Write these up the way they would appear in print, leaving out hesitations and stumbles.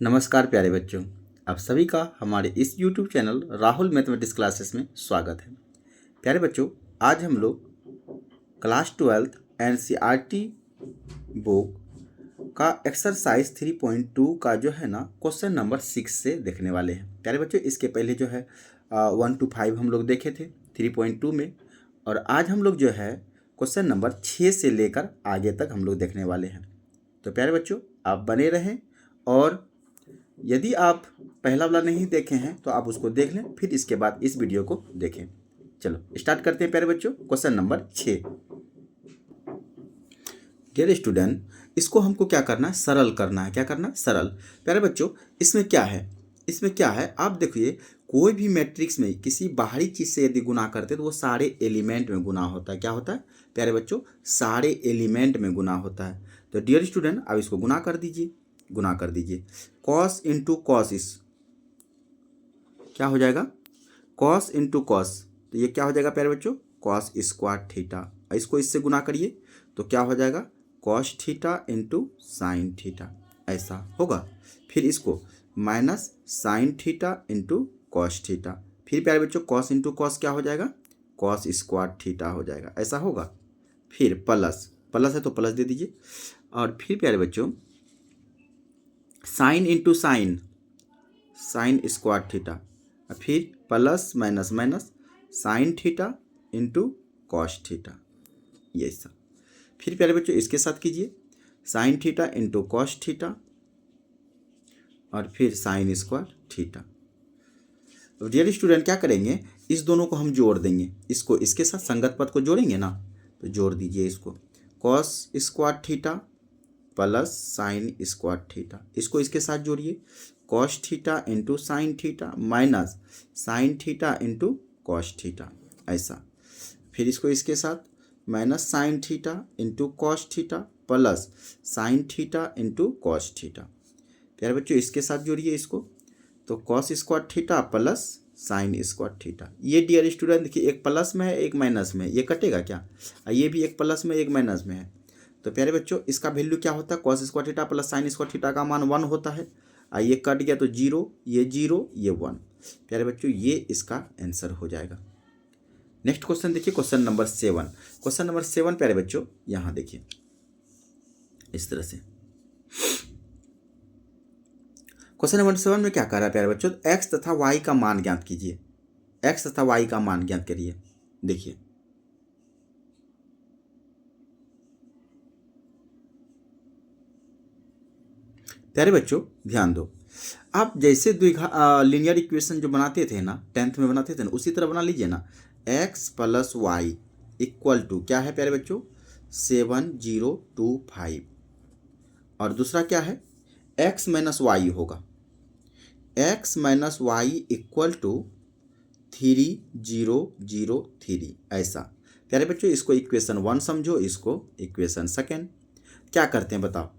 नमस्कार प्यारे बच्चों, आप सभी का हमारे इस YouTube channel Rahul mathematics classes में स्वागत है। प्यारे बच्चों, आज हम लोग क्लास 12 NCERT बुक का एक्सरसाइज 3.2 का जो है ना क्वेश्चन नंबर 6 से देखने वाले हैं। प्यारे बच्चों, इसके पहले जो है 1 to 5 हम लोग देखे थे 3.2 में, और आज हम लोग जो है क्वेश्चन नंबर 6 से लेकर आगे तक हम लोग देखने वाले हैं। तो प्यारे बच्चों, आप बने रहें, और यदि आप पहला वाला नहीं देखे हैं तो आप उसको देख लें, फिर इसके बाद इस वीडियो को देखें। चलो स्टार्ट करते हैं प्यारे बच्चों। Question number 6। डियर स्टूडेंट, इसको हमको क्या करना है? सरल करना है। क्या करना है? सरल। प्यारे बच्चों, इसमें क्या है? इसमें क्या है आप देखिए, कोई भी मैट्रिक्स में किसी बाहरी चीज़ से यदि गुना करते हैं तो वो सारे एलिमेंट में गुना होता है। क्या होता है प्यारे बच्चों? सारे एलिमेंट में गुना होता है। तो डियर स्टूडेंट, अब इसको गुना कर दीजिए, गुना कर दीजिए। कॉस इंटू कॉस इस क्या हो जाएगा? कॉस इंटू कॉस, तो ये क्या हो जाएगा प्यारे बच्चों? Cos square theta. इसको इससे गुना करिए तो क्या हो जाएगा? Cos theta into sine theta, ऐसा होगा। फिर इसको minus sine theta into cos theta. फिर प्यारे बच्चों कॉस इंटू कॉस क्या हो जाएगा? कॉस स्क्वायर थीटा हो जाएगा, ऐसा होगा। फिर प्लस, प्लस है तो प्लस दे दीजिए। और फिर प्यारे बच्चों sine into sine, sine square theta. फिर plus minus minus sine theta into cos theta, ये सब। फिर प्यारे बच्चों इसके साथ कीजिए, sine theta into cos theta और फिर साइन स्क्वायर थीटा। तो डियर स्टूडेंट क्या करेंगे, इस दोनों को हम जोड़ देंगे। इसको इसके साथ संगत पद को जोड़ेंगे ना, तो जोड़ दीजिए इसको। Cos square theta plus sign square theta, इसको इसके साथ जोड़िए। Cos theta into sine theta minus sine theta into cos theta, ऐसा। फिर इसको इसके साथ minus sine theta into cos theta plus sign theta into cos theta. प्यारे बच्चों इसके साथ जोड़िए इसको, तो cos square theta plus sign square theta. ये डियर स्टूडेंट देखिए, एक प्लस में है एक माइनस में है, ये कटेगा क्या? ये भी एक प्लस में एक माइनस में है। तो प्यारे बच्चों इसका वैल्यू क्या होता है? Cos square theta plus sign square theta का मान 1 होता है। ये कट गया तो 0, ये 0, ये 1। प्यारे बच्चों ये इसका आंसर हो जाएगा। नेक्स्ट क्वेश्चन देखिए, क्वेश्चन नंबर 7। क्वेश्चन नंबर 7 प्यारे बच्चों यहाँ देखिए इस तरह से। क्वेश्चन नंबर 7 में क्या कह रहा है प्यारे बच्चों? एक्स तथा वाई का मान ज्ञात कीजिए। एक्स तथा वाई का मान ज्ञात करिए। देखिए प्यारे बच्चों ध्यान दो, आप जैसे द्विघात लीनियर इक्वेशन जो बनाते थे ना, 10th में बनाते थे ना, उसी तरह बना लीजिए ना। X plus y equal to क्या है प्यारे बच्चों? 7025। और दूसरा क्या है? एक्स माइनस वाई होगा। X minus y equal to 3003, ऐसा। प्यारे बच्चों इसको इक्वेशन 1 समझो, इसको इक्वेशन 2। क्या करते हैं बताओ?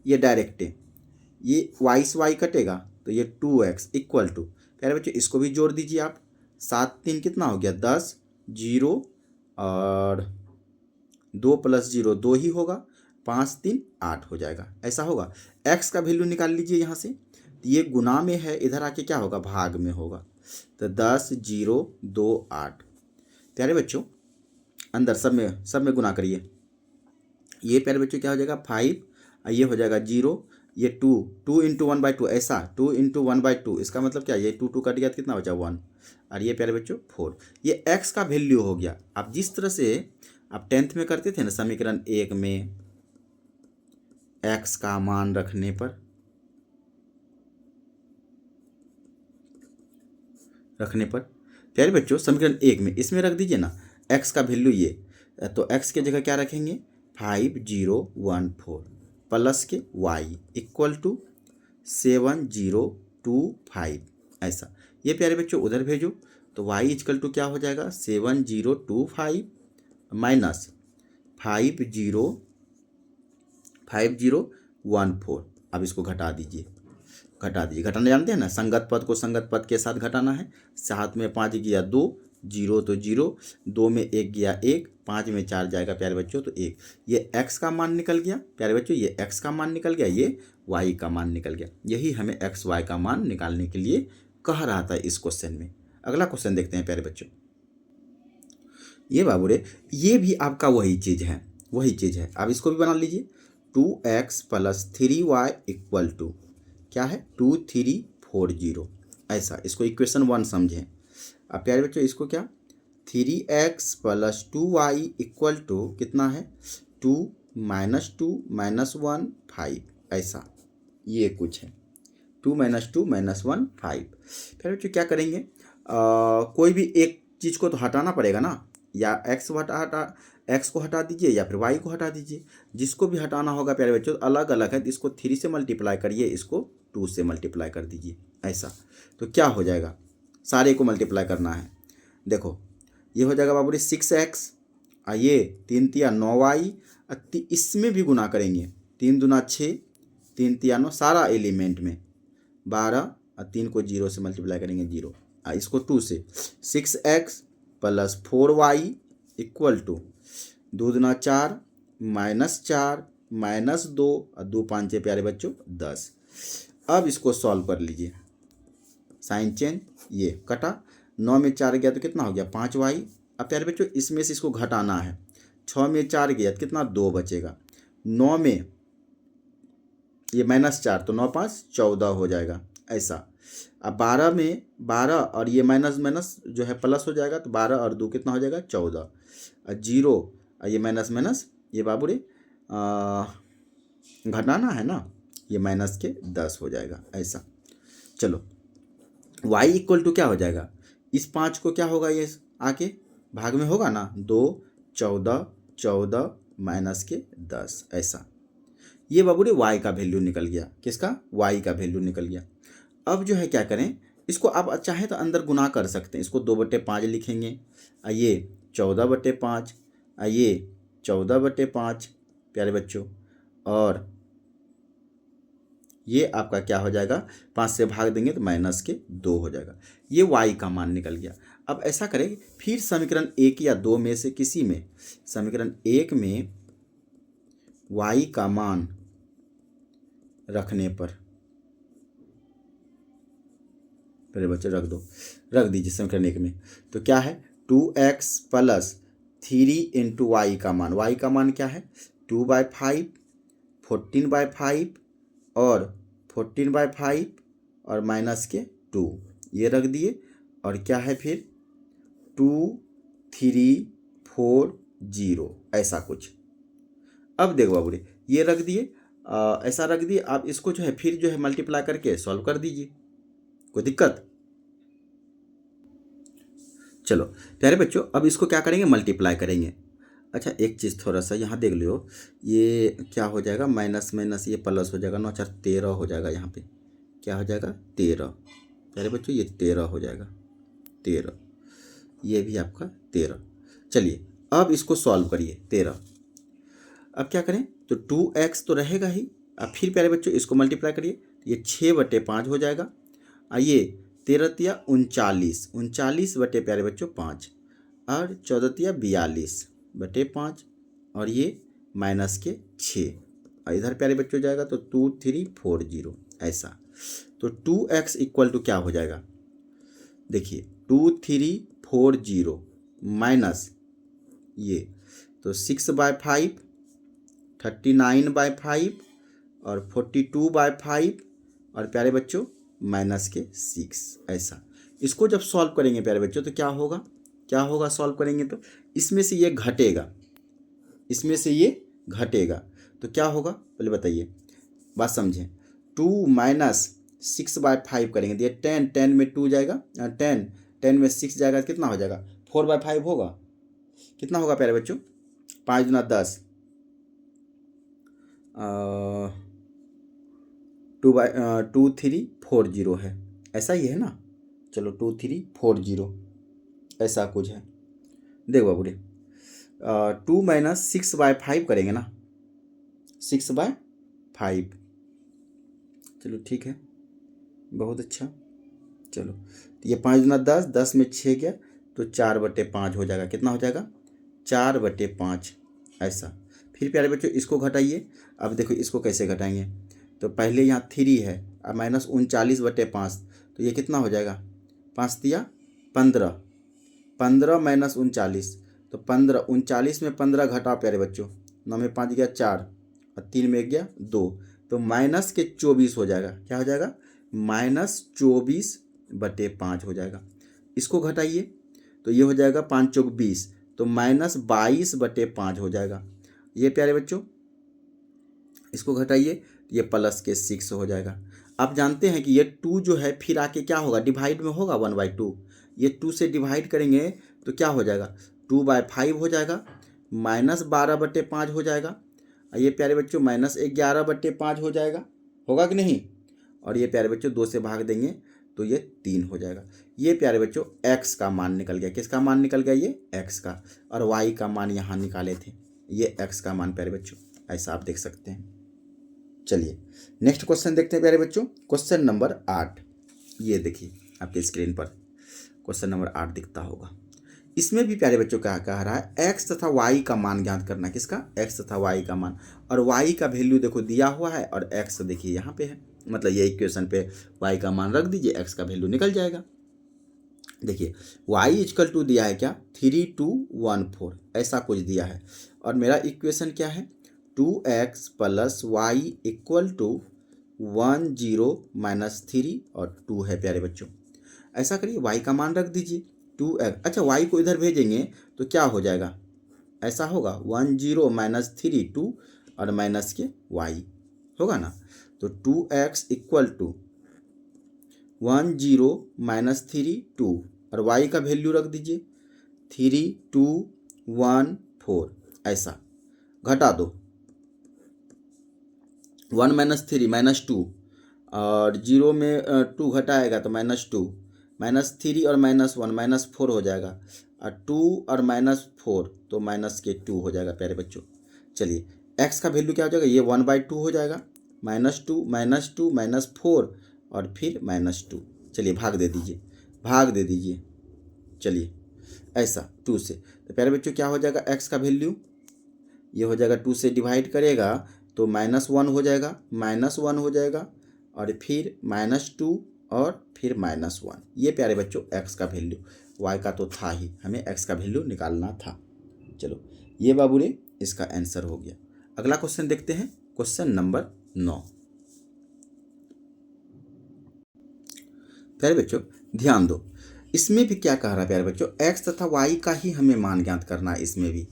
ये डायरेक्ट है, ये वाई से वाई कटेगा तो ये 2x इक्वल टू, प्यारे बच्चों इसको भी जोड़ दीजिए आप। 7 3 कितना हो गया? 10, 0 और 2 प्लस 0 2 ही होगा, 5 3 8 हो जाएगा, ऐसा होगा। x का वैल्यू निकाल लीजिए यहाँ से, तो ये गुना में है, इधर आके क्या होगा? भाग में होगा। तो 10 0 2 8। प्यारे बच्चों अंदर सब में गुना करिए। ये प्यारे बच्चों क्या हो जाएगा? 5, ये हो जाएगा 0, ये 2 इंटू 1/2, ऐसा 2 इंटू 1/2। इसका मतलब क्या? ये 2 कट गया तो कितना बचा? 1। और ये प्यारे बच्चों 4। ये x का वैल्यू हो गया। आप जिस तरह से आप 10th में करते थे ना, समीकरण 1 में x का मान रखने पर प्यारे बच्चों समीकरण 1 में इसमें रख दीजिए ना x का वैल्यू ये, तो x के जगह क्या रखेंगे? 5014 प्लस के y इक्वल टू 7025, ऐसा। ये प्यारे बच्चों उधर भेजो, तो y इक्वल टू क्या हो जाएगा? 7025 माइनस 5014। अब इसको घटा दीजिए, घटाना जानते हैं ना, संगत पद को संगत पद के साथ घटाना है। 7 में 5 गया 2, जीरो तो जीरो, 2 में 1 गया 1, 5 में 4 जाएगा प्यारे बच्चों तो 1। ये x का मान निकल गया प्यारे बच्चों, ये x का मान निकल गया, ये y का मान निकल गया। यही हमें x y का मान निकालने के लिए कह रहा था इस क्वेश्चन में। अगला क्वेश्चन देखते हैं प्यारे बच्चों। ये बाबू रे, ये भी आपका वही चीज़ है, वही चीज़ है। आप इसको भी बना लीजिए। 2x + 3y = क्या है, 2340। ऐसा इसको इक्वेशन 1 समझें। अब प्यारे बच्चों इसको क्या, 3x + 2y = कितना है, 2 - 2 - 1 5। ऐसा ये कुछ है, 2 - 2 - 1 5। फिर बच्चों क्या करेंगे, कोई भी एक चीज़ को तो हटाना पड़ेगा ना, या x को हटा दीजिए या फिर y को हटा दीजिए। जिसको भी हटाना होगा प्यारे बच्चों अलग अलग है, तो इसको 3 से मल्टीप्लाई करिए, इसको 2 से मल्टीप्लाई कर दीजिए। ऐसा तो क्या हो जाएगा, सारे को मल्टीप्लाई करना है। देखो ये हो जाएगा बाबू रे 6x, ये 3 × 9y, इसमें भी गुना करेंगे, 3 दूना 6, 3 × 9, सारा एलिमेंट में 12, और 3 को 0 से मल्टीप्लाई करेंगे 0। इसको 2 से 6x + 4y = 2 दूना 4, -4 -2, और 2 5 प्यारे बच्चों 10। अब इसको सॉल्व कर लीजिए, साइन चेंज, ये कटा, 9 में 4 गया तो कितना हो गया 5y। अब प्यारे बच्चों इसमें से इसको घटाना है, 6 में 4 गया तो कितना 2 बचेगा, 9 में ये -4 तो 9 × 5 = 14 हो जाएगा। ऐसा अब 12 में 12 और ये माइनस माइनस जो है प्लस हो जाएगा, तो 12 और 2 कितना हो जाएगा 14, और 0 और ये माइनस माइनस ये बाबू रे घटाना है ना, ये माइनस के 10 हो जाएगा। ऐसा चलो y = क्या हो जाएगा, इस 5 को क्या होगा, ये आके भाग में होगा ना, 2 14 14 माइनस के 10। ऐसा ये बाबू रे y का वैल्यू निकल गया, किसका, y का वैल्यू निकल गया। अब जो है क्या करें, इसको आप चाहे तो अंदर गुना कर सकते हैं, इसको 2/5 लिखेंगे, ये 14/5, ये 14/5 प्यारे बच्चों, और ये आपका क्या हो जाएगा, 5 से भाग देंगे तो -2 हो जाएगा। ये y का मान निकल गया। अब ऐसा करें, फिर समीकरण 1 या 2 में से किसी में, समीकरण 1 में y का मान रखने पर, पहले बच्चे रख दीजिए समीकरण 1 में, तो क्या है 2x + 3 × y का मान, y का मान क्या है 2/5, 14/5 और 14/5 और -2, ये रख दिए, और क्या है फिर 2340 ऐसा कुछ। अब देखो बाबू रे ये रख दिए, ऐसा रख दिए। आप इसको जो है फिर जो है मल्टीप्लाई करके सॉल्व कर दीजिए, कोई दिक्कत। चलो प्यारे बच्चों अब इसको क्या करेंगे, मल्टीप्लाई करेंगे। अच्छा एक चीज़ थोड़ा सा यहाँ देख लो, ये क्या हो जाएगा, माइनस माइनस ये प्लस हो जाएगा, 9 × 4 13 हो जाएगा, यहाँ पे क्या हो जाएगा 13 प्यारे बच्चों, ये 13 हो जाएगा, 13, ये भी आपका 13। चलिए अब इसको सॉल्व करिए 13। अब क्या करें, तो 2x तो रहेगा ही, अब फिर प्यारे बच्चों इसको मल्टीप्लाई करिए, ये 6/5 हो जाएगा, ये 13 × 39, 39 बटे प्यारे बच्चों 5, और 14 × 42/5, और ये -6, और इधर प्यारे बच्चों जाएगा तो 2340। ऐसा तो 2x = क्या हो जाएगा, देखिए 2340 माइनस ये तो 6/5, 39/5 और 42/5, और प्यारे बच्चों -6। ऐसा इसको जब सॉल्व करेंगे प्यारे बच्चों तो क्या होगा सॉल्व करेंगे तो इसमें से ये घटेगा, इसमें से ये घटेगा, तो क्या होगा पहले बताइए, बात समझें। 2 - 6/5 करेंगे तो ये 10 में 2 जाएगा, 10 में 6 जाएगा तो कितना हो जाएगा 4/5 होगा, कितना होगा प्यारे बच्चों 5 दूना 10, 2340 है, ऐसा ही है ना। चलो 2340 ऐसा कुछ है। देखो बाबू रे 2 - 6/5 करेंगे ना, 6/5, चलो ठीक है बहुत अच्छा। चलो तो ये 5 दूना 10, 10 में 6 गया, तो 4/5 हो जाएगा। कितना हो जाएगा? 4/5 ऐसा। फिर प्यारे बच्चों इसको घटाइए। अब देखो इसको कैसे घटाएंगे, तो पहले यहाँ 3 है और माइनस 39/5, तो ये कितना हो जाएगा? 5 तिया 15, 15 माइनस 39, तो 15, 39 में 15 घटाओ प्यारे बच्चों, 9 में 5 गया 4 और 3 में गया 2, तो माइनस के 24 हो जाएगा। क्या हो जाएगा? -24/5 हो जाएगा। इसको घटाइए तो ये हो जाएगा 5 चौक 20, तो -22/5 हो जाएगा। ये प्यारे बच्चों इसको घटाइए तो ये प्लस के 6 हो जाएगा। आप जानते हैं कि ये 2 जो है फिर आके क्या होगा? डिवाइड में होगा 1/2। ये 2 से डिवाइड करेंगे तो क्या हो जाएगा? 2/5 हो जाएगा, -12/5 हो जाएगा। ये प्यारे बच्चों -11/5 हो जाएगा। होगा कि नहीं? और ये प्यारे बच्चों 2 से भाग देंगे तो ये 3 हो जाएगा। ये प्यारे बच्चों x का मान निकल गया। किसका मान निकल गया? ये x का। और y का मान यहाँ निकाले थे, ये x का मान प्यारे बच्चों ऐसा आप देख सकते हैं। चलिए नेक्स्ट क्वेश्चन देखते हैं प्यारे बच्चों। क्वेश्चन नंबर 8, ये देखिए आपके स्क्रीन पर क्वेश्चन नंबर 8 दिखता होगा। इसमें भी प्यारे बच्चों क्या कह रहा है? x तथा y का मान ज्ञात करना। किसका? x तथा y का मान। और y का वैल्यू देखो दिया हुआ है और x देखिए यहाँ पे है, मतलब ये इक्वेशन पे y का मान रख दीजिए, x का वैल्यू निकल जाएगा। देखिए y इक्वल टू दिया है क्या? 3214 ऐसा कुछ दिया है। और मेरा इक्वेशन क्या है? 2x plus y equal to 10 - 3 और 2 है प्यारे बच्चों। ऐसा करिए y का मान रख दीजिए 2x। अच्छा y को इधर भेजेंगे तो क्या हो जाएगा? ऐसा होगा 10 - 3 2 और माइनस के y होगा ना। तो 2x इक्वल टू 10 - 3 2 और y का वैल्यू रख दीजिए 3214 ऐसा। घटा दो 1 - 3 -2 और 0 में 2 घटाएगा तो -2, -3 और -1 -4 हो जाएगा और 2 और -4 तो -2 हो जाएगा प्यारे बच्चों। चलिए x का वैल्यू क्या हो जाएगा? ये 1/2 हो जाएगा, -2 -2 -4 और फिर -2। चलिए भाग दे दीजिए, भाग दे दीजिए। चलिए ऐसा 2 से, तो प्यारे बच्चों क्या हो जाएगा? x का वैल्यू ये हो जाएगा 2 से डिवाइड करेगा तो -1 हो जाएगा, -1 हो जाएगा और फिर -2 और फिर -1। ये प्यारे बच्चों x का वैल्यू, y का तो था ही, हमें x का वैल्यू निकालना था। चलो ये बाबू रे इसका आंसर हो गया। अगला क्वेश्चन देखते हैं, क्वेश्चन नंबर 9। प्यारे बच्चों ध्यान दो, इसमें भी क्या कह रहा है प्यारे बच्चों? x तथा y का ही हमें मान ज्ञात करना है। इसमें भी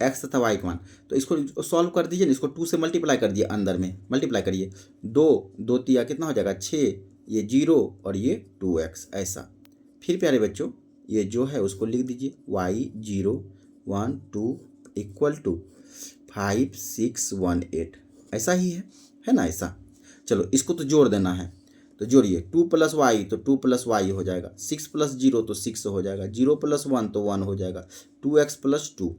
x तथा y का मान, तो इसको सॉल्व कर दीजिए ना। इसको 2 से मल्टीप्लाई कर दिए, अंदर में मल्टीप्लाई करिए, 2 तिया कितना हो जाएगा? 6, ये 0 और ये 2x ऐसा। फिर प्यारे बच्चों ये जो है उसको लिख दीजिए y 0 1 2 इक्वल टू 5 6 1 8 ऐसा ही है ना ऐसा। चलो इसको तो जोड़ देना है, तो जोड़िए 2 + y तो 2 + y हो जाएगा, 6 + 0 तो 6 हो जाएगा, 0 + 1 तो 1 हो जाएगा, 2x + 2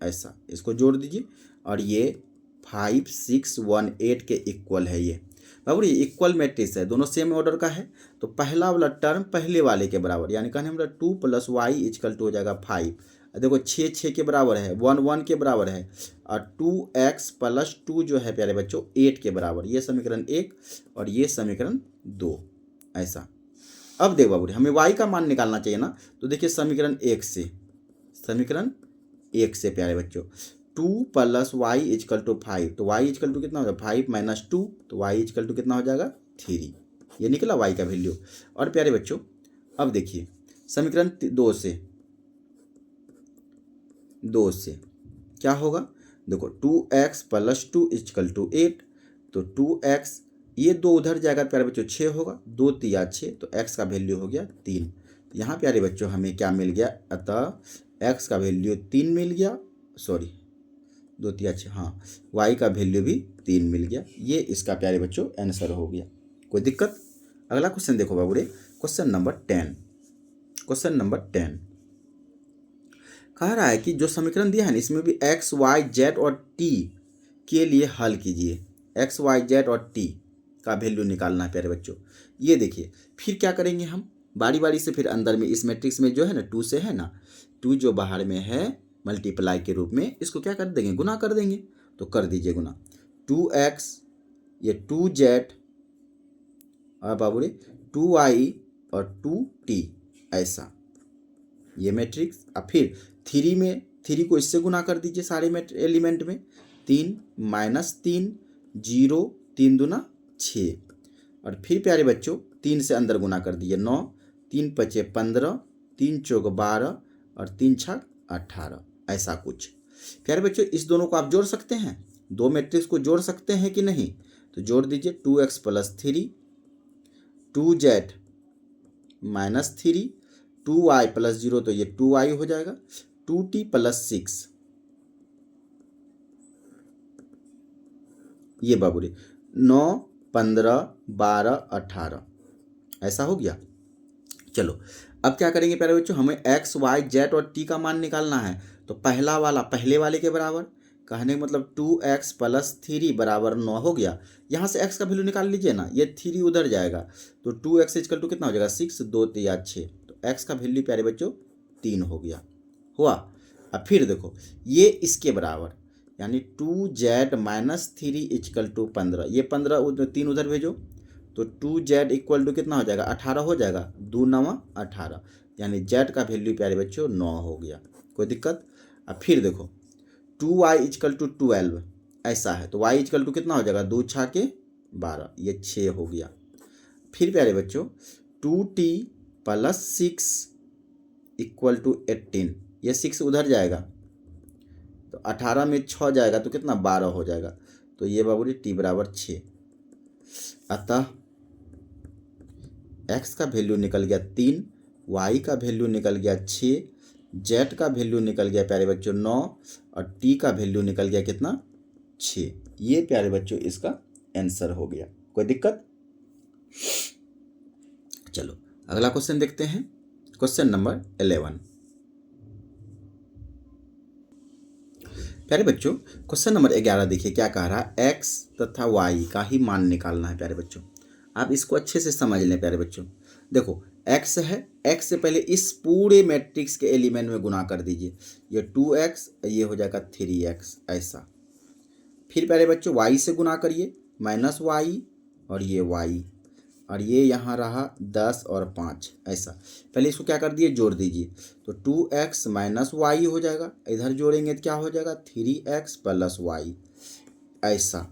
ऐसा। इसको जोड़ दीजिए और ये 5 6 1 8 के इक्वल है। ये बाबू ये इक्वल मैट्रिक्स है, दोनों सेम ऑर्डर का है, तो पहला वाला टर्म पहले वाले के बराबर, यानी कहने मतलब 2 + y इक्वल टू हो जाएगा 5। देखो 6 6 के बराबर है, 1 1 के बराबर है और 2x + 2 जो है प्यारे बच्चों 8 के बराबर। ये समीकरण 1 और ये समीकरण 2 ऐसा। अब देखो बाबू हमें y का मान निकालना चाहिए ना, तो देखिए समीकरण 1 से, समीकरण 1 से प्यारे बच्चों 2 + y इक्वल टू 5, तो y इक्वल टू कितना हो जाएगा? 5 - 2, तो y इक्वल टू कितना हो जाएगा? 3। ये निकला y का वैल्यू। और प्यारे बच्चों अब देखिए समीकरण 2 से क्या होगा? देखो 2x + 2 इक्वल टू 8, तो 2x ये 2 उधर जाएगा प्यारे बच्चों 6 होगा, 2 तिया 6, तो x का वैल्यू हो गया 3। यहाँ प्यारे बच्चों हमें क्या मिल गया? अतः x का वैल्यू 3 मिल गया, सॉरी 2 तिया 6, हाँ y का वैल्यू भी 3 मिल गया। ये इसका प्यारे बच्चों आंसर हो गया। कोई दिक्कत? अगला क्वेश्चन देखो बाबू रे, क्वेश्चन नंबर 10। क्वेश्चन नंबर 10 कह रहा है कि जो समीकरण दिया है ना इसमें भी x y z और t के लिए हल कीजिए। x y z और t का वैल्यू निकालना है प्यारे बच्चों। ये देखिए फिर क्या करेंगे हम? बारी बारी से फिर अंदर में इस मैट्रिक्स में जो है ना 2 से है ना, 2 जो बाहर में है मल्टीप्लाई के रूप में, इसको क्या कर देंगे, गुना कर देंगे। तो कर दीजिए गुना, 2x ये 2z और बाबू रे 2y और 2t, ऐसा ये मैट्रिक्स। अब फिर 3 में 3 को इससे गुना कर दीजिए सारे एलिमेंट में, 3 -3 0 3 दूना 6, और फिर प्यारे बच्चों 3 से अंदर गुना कर दीजिए, 9 3 पचे 15 3 चौक 12 और 3 छक 18, ऐसा कुछ। प्यारे बच्चों इस दोनों को आप जोड़ सकते हैं, दो मैट्रिक्स को जोड़ सकते हैं कि नहीं, तो जोड़ दीजिए, 2x + 3 2z -3 2y + 0 तो ये 2y हो जाएगा, 2t + 6 ये बाबूरे 9 15 12 18, ऐसा हो गया। चलो अब क्या करेंगे प्यारे बच्चों, हमें x y z और t का मान निकालना है। तो पहला वाला पहले वाले के बराबर, कहने का मतलब 2x + 3 बराबर 9 हो गया। यहाँ से x का वैल्यू निकाल लीजिए ना, ये 3 उधर जाएगा तो 2x = कितना हो जाएगा, 6 2 3 6, तो x का वैल्यू प्यारे बच्चों 3 हो गया, हुआ। अब फिर देखो ये इसके बराबर, यानी 2z - 3 = 15, ये 15 3 उधर भेजो तो 2z = कितना हो जाएगा, 18 हो जाएगा, 2 9 18, यानी z का वैल्यू प्यारे बच्चों 9 हो गया, कोई दिक्कत। अब फिर देखो 2y = 12, ऐसा है तो y = कितना हो जाएगा, 2 6 12, ये 6 हो गया। फिर प्यारे बच्चों 2t + 6 = 18, ये 6 उधर जाएगा तो 18 में 6 जाएगा तो कितना, 12 हो जाएगा, तो ये बाबूजी t = 6। अतः x का वैल्यू निकल गया 3, y का वैल्यू निकल गया 6, z का वैल्यू निकल गया प्यारे बच्चों 9 और t का वैल्यू निकल गया कितना, 6। ये प्यारे बच्चों इसका आंसर हो गया, कोई दिक्कत। चलो अगला क्वेश्चन देखते हैं, क्वेश्चन नंबर 11। प्यारे बच्चों क्वेश्चन नंबर 11 देखिए क्या कह रहा है, x तथा y का ही मान निकालना है। प्यारे बच्चों आप इसको अच्छे से समझ लें। प्यारे बच्चों देखो x है, x से पहले इस पूरे मैट्रिक्स के एलिमेंट में गुना कर दीजिए, ये 2x ये हो जाएगा 3x, ऐसा। फिर प्यारे बच्चों y से गुना करिए, -y और ये y, और ये यहाँ रहा 10 और 5, ऐसा। पहले इसको क्या कर दिए, जोड़ दीजिए, तो 2x - y हो जाएगा, इधर जोड़ेंगे तो क्या हो जाएगा, 3x + y, ऐसा।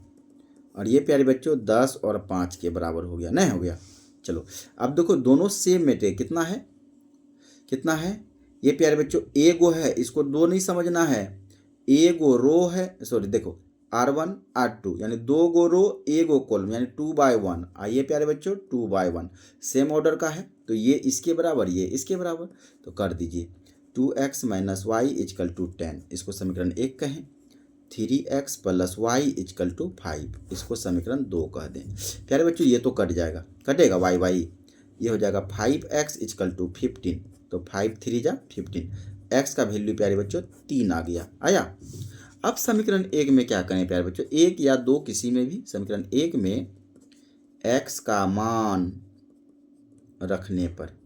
और ये प्यारे बच्चों 10 और 5 के बराबर हो गया, नहीं हो गया। चलो अब देखो दोनों सेम मैट्रिक्स कितना है, कितना है, ये प्यारे बच्चों ए गो है, इसको दो नहीं समझना है, ए गो रो है, सॉरी देखो R1 R2 यानी 2 गो रो ए गो कॉलम, यानी 2/1। आइए प्यारे बच्चों 2/1 सेम ऑर्डर का है, तो ये इसके बराबर ये इसके बराबर, तो कर दीजिए 2x - y = 10, इसको समीकरण 1 कहें। 3x + y = 5, इसको समीकरण 2 कह दें। प्यारे बच्चों ये तो कट जाएगा, कटेगा y, ये हो जाएगा 5x = 15, तो 5 3 जा 15, x का वैल्यू प्यारे बच्चों 3 आ गया, आया। अब समीकरण 1 में क्या करें प्यारे बच्चों, 1 या 2 किसी में भी, समीकरण 1 में x का मान रखने पर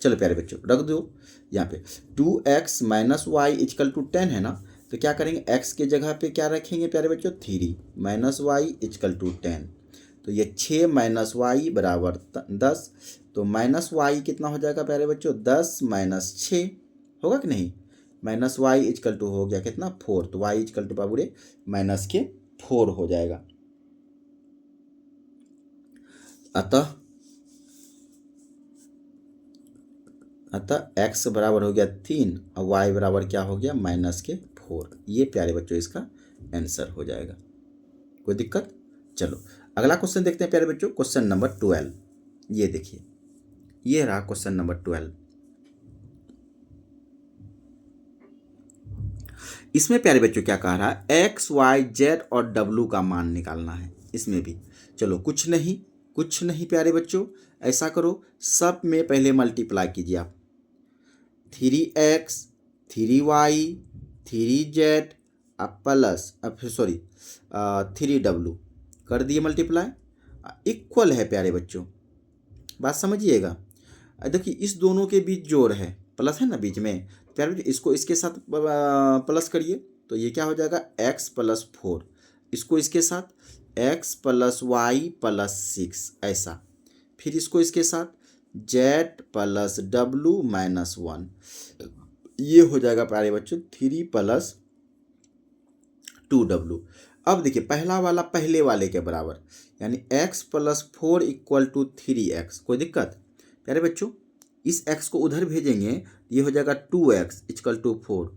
चलो प्यारे बच्चों रख दो यहाँ पे, 2x - y = 10 है ना, तो क्या करेंगे, x के जगह पे क्या रखेंगे प्यारे बच्चों, 3 - y = 10, तो ये 6 - y = 10, तो -y कितना हो जाएगा प्यारे बच्चों, 10 - 6 होगा कि नहीं, -y = हो गया कितना, 4, तो y = बाबूरे -4 हो जाएगा। अतः x बराबर हो गया 3 और y बराबर क्या हो गया, -4, ये प्यारे बच्चों इसका आंसर हो जाएगा, कोई दिक्कत। चलो अगला क्वेश्चन देखते हैं प्यारे बच्चों, क्वेश्चन नंबर 12। ये देखिए ये रहा क्वेश्चन नंबर 12। इसमें प्यारे बच्चों क्या कह रहा है, x y z और w का मान निकालना है। इसमें भी चलो कुछ नहीं प्यारे बच्चों, ऐसा करो सब में पहले मल्टीप्लाई कीजिए आप, 3x 3y 3z plus 3w कर दिए मल्टीप्लाई, इक्वल है प्यारे बच्चों बात समझिएगा। देखिए इस दोनों के बीच जोड़ है, प्लस है ना बीच में, प्यारे बच्चों इसको इसके साथ प्लस करिए तो ये क्या हो जाएगा x प्लस 4, इसको इसके साथ x प्लस वाई प्लस 6 ऐसा, फिर इसको इसके साथ z प्लस w माइनस 1, ये हो जाएगा प्यारे बच्चों 3 प्लस 2w। अब देखिए पहला वाला पहले वाले के बराबर, यानी x plus 4 equal to 3x, कोई दिक्कत? प्यारे बच्चों इस x को उधर भेजेंगे, ये हो जाएगा 2x इक्वल टू 4,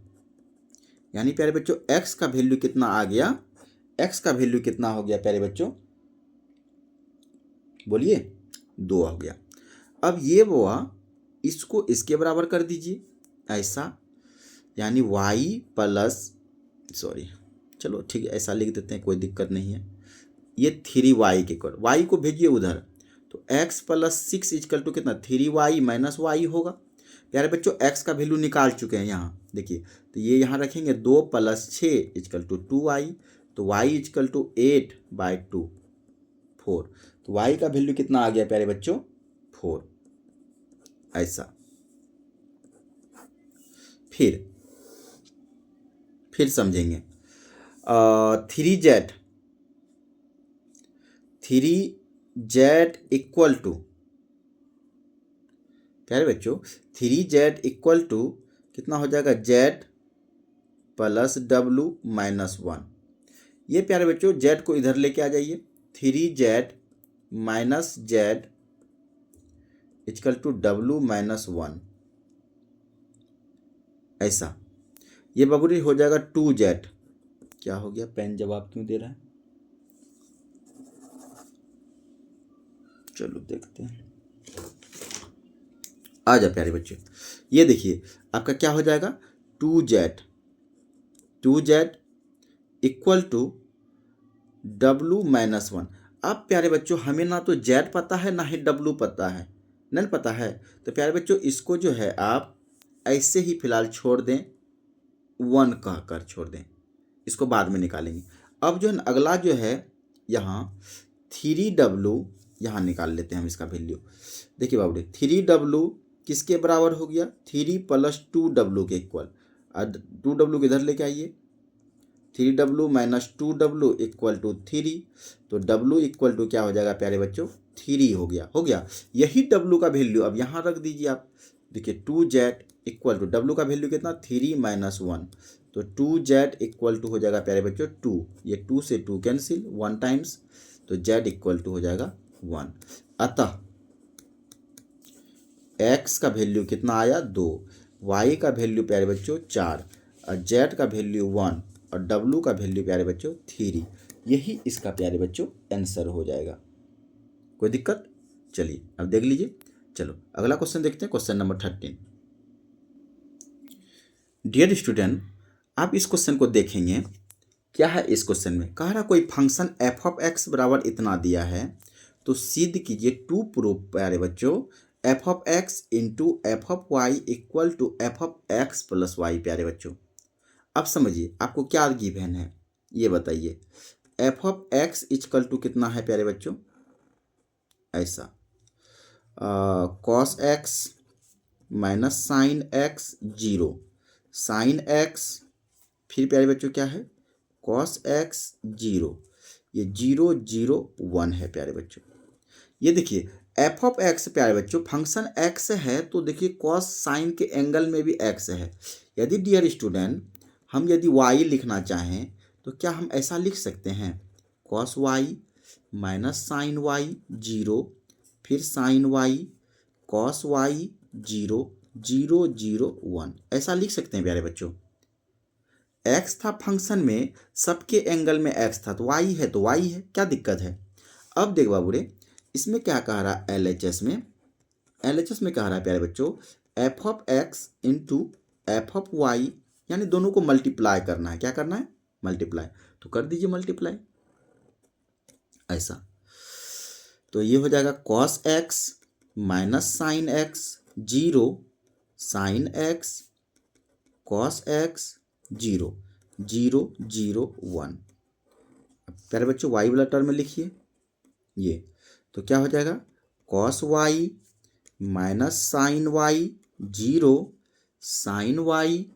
यानी प्यारे बच्चों x का वैल्यू कितना आ गया, x का वैल्यू कितना हो गया प्यारे बच्चों, बोलिए 2 हो गया। अब ये वो इसको इसके बराबर कर दीजिए ऐसा, यानी y प्लस सॉरी चलो ठीक है ऐसा लिख देते हैं, कोई दिक्कत नहीं है, ये 3y के कर, y को भेजिए उधर, तो x प्लस 6 इक्वल टू कितना 3y माइनस वाई होगा। प्यारे बच्चों x का वैल्यू निकाल चुके हैं यहाँ, देखिए तो ये यहाँ रखेंगे 2 प्लस 6 इक्वल टू 2y, तो y इक्वल टू 8/2 4, तो y का वैल्यू कितना आ गया प्यारे बच्चों 4 ऐसा। फिर समझेंगे 3z इक्वल टू, प्यारे बच्चों 3z इक्वल टू कितना हो जाएगा z प्लस w माइनस 1, ये प्यारे बच्चों z को इधर लेके आ जाइए, 3z minus z equal to w minus 1 ऐसा, ये बबूरी हो जाएगा 2z। क्या हो गया, पेन जवाब क्यों दे रहा है, चलो देखते हैं। आ जा प्यारे बच्चे, ये देखिए आपका क्या हो जाएगा 2z equal to w minus 1। अब प्यारे बच्चों हमें ना तो z पता है ना ही w पता है, नहीं पता है, तो प्यारे बच्चों इसको जो है आप ऐसे ही फिलहाल छोड़ दें, 1 कहकर छोड़ दें, इसको बाद में निकालेंगे। अब जो है अगला जो है यहाँ 3w, यहाँ निकाल लेते हैं हम इसका वैल्यू। देखिए बाबू 3w किसके बराबर हो गया, 3 प्लस 2w के इक्वल, 2w इधर लेके आइए, 3w minus 2w equal to 3, तो w इक्वल टू क्या हो जाएगा प्यारे बच्चों 3 हो गया। यही w का वैल्यू अब यहाँ रख दीजिए आप, देखिए 2z इक्वल टू w का वैल्यू कितना 3 माइनस 1, तो 2z इक्वल टू हो जाएगा प्यारे बच्चों 2, ये 2 से 2 कैंसिल 1 टाइम्स, तो z इक्वल टू हो जाएगा 1। अतः x का वैल्यू कितना आया 2, y का वैल्यू प्यारे बच्चों 4, और z का वैल्यू 1 और w का वैल्यू प्यारे बच्चों 3, यही इसका प्यारे बच्चों आंसर हो जाएगा। कोई दिक्कत? चलिए अब देख लीजिए। चलो अगला क्वेश्चन देखते हैं, क्वेश्चन नंबर 13। डियर स्टूडेंट आप इस क्वेश्चन को देखेंगे, क्या है इस क्वेश्चन में, कह रहा कोई फंक्शन एफ ऑफ एक्स बराबर इतना दिया है, तो सिद्ध कीजिए टू प्रूफ प्यारे बच्चों f of x into f of y equal to f of x plus y. प्यारे बच्चों अब समझिए आपको क्या गिवन है ये बताइए, f of x equal to कितना है प्यारे बच्चों ऐसा, cos x minus sine x 0, sine x फिर प्यारे बच्चों क्या है कॉस एक्स 0, ये 0 0 1 है प्यारे बच्चों। ये देखिए एफ ऑफ एक्स प्यारे बच्चों फंक्शन एक्स है, तो देखिए कॉस साइन के एंगल में भी एक्स है। यदि डियर स्टूडेंट हम यदि वाई लिखना चाहें तो क्या हम ऐसा लिख सकते हैं, cos y minus sine y 0, फिर साइन वाई कॉस वाई 0 0 0 1, ऐसा लिख सकते हैं प्यारे बच्चों। एक्स था फंक्शन में, सबके एंगल में एक्स था, तो वाई है तो वाई है, क्या दिक्कत है। अब देख बाबू रे इसमें क्या कह रहा है एलएचएस में कह रहा है प्यारे बच्चों f of x into f of y, यानी दोनों को मल्टीप्लाई करना है। क्या करना है मल्टीप्लाई, तो कर दीजिए मल्टीप्लाई ऐसा, तो ये हो जाएगा cos x minus sine x 0, sine x cos x 0 0 0 1। प्यारे बच्चों वाई वाला टर्म में लिखिए ये, तो क्या हो जाएगा cos y minus sine y, 0 sine y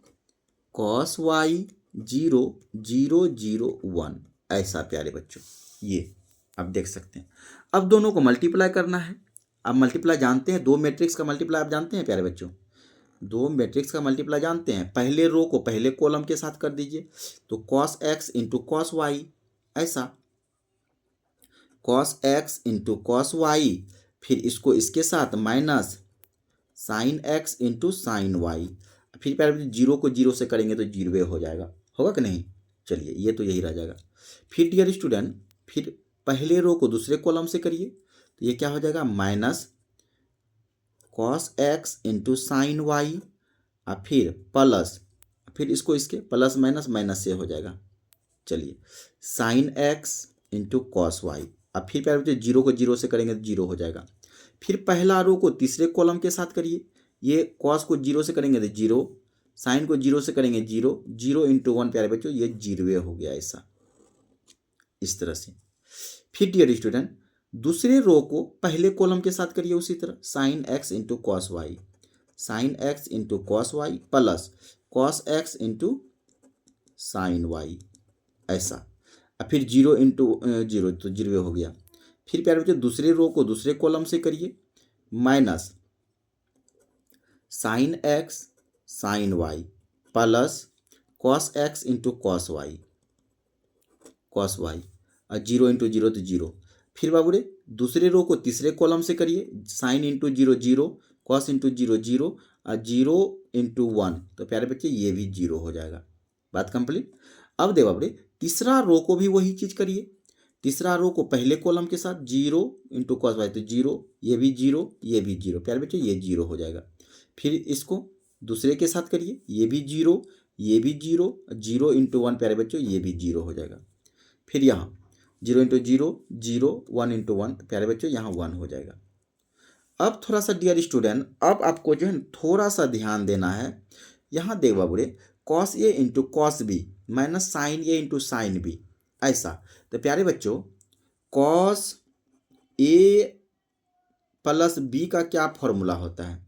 cos y, 0 0 0 1। ऐसा प्यारे बच्चों, ये आप देख सकते हैं। अब दोनों को मल्टीप्लाई करना है। अब मल्टीप्लाई जानते हैं, दो मैट्रिक्स का मल्टीप्लाई आप जानते हैं प्यारे बच्चों, दो मैट्रिक्स का मल्टीप्लाई जानते हैं। पहले रो को पहले कॉलम के साथ कर दीजिए, तो cos x into cos y, ऐसा cos x into cos y, फिर इसको इसके साथ minus sine x into sine y, फिर प्यारे 0 को 0 से करेंगे तो 0 हो जाएगा, होगा कि नहीं। चलिए ये तो यही रह जाएगा। फिर डियर स्टूडेंट, फिर पहले रो को दूसरे कॉलम से करिए, तो ये क्या हो जाएगा, minus cos x into sine y, और फिर प्लस, फिर इसको इसके प्लस माइनस माइनस से हो जाएगा। चलिए sine x into cos y, अब फिर प्यारे बच्चों 0 को 0 से करेंगे तो 0 हो जाएगा। फिर पहला रो को तीसरे कॉलम के साथ करिए, ये कॉस को 0 से करेंगे तो 0, साइन को 0 से करेंगे 0, 0 इंटू 1 प्यारे बच्चों ये 0 हो गया, ऐसा इस तरह से। फिर डियर स्टूडेंट दूसरे रो को पहले कॉलम के साथ करिए उसी तरह, sine x into cos y, sine x into cos y plus cos x into sine y, ऐसा। और फिर 0 इंटू 0 तो 0 हो गया। फिर प्यारे बच्चों दूसरे रो को दूसरे कॉलम से करिए, minus sine x sine y plus cos x into cos y, cos y, और 0 इंटू 0 तो 0। फिर बाबूरे दूसरे रो को तीसरे कॉलम से करिए, साइन इंटू 0 0, कॉस इंटू 0 0, और 0 इंटू 1, तो प्यारे बच्चे ये भी 0 हो जाएगा। बात कंप्लीट। अब दे बाबूरे तीसरा रो को भी वही चीज़ करिए, तीसरा रो को पहले कॉलम के साथ 0 इंटू कॉस वाई, तो 0, ये भी 0, ये भी 0, प्यारे बच्चे ये 0 हो जाएगा। फिर इसको दूसरे के साथ करिए, ये भी 0, ये भी 0, 0 इंटू 1 प्यारे बच्चों ये भी 0 हो जाएगा। फिर यहाँ 0 इंटू 0 0, 1 इंटू 1, तो प्यारे बच्चों यहाँ 1 हो जाएगा। अब थोड़ा सा डियर स्टूडेंट, अब आपको जो है थोड़ा सा ध्यान देना है। यहाँ देख बाबूरे cos A into cos B minus sine A into sine B, ऐसा। तो प्यारे बच्चों कॉस ए प्लस बी का क्या फॉर्मूला होता है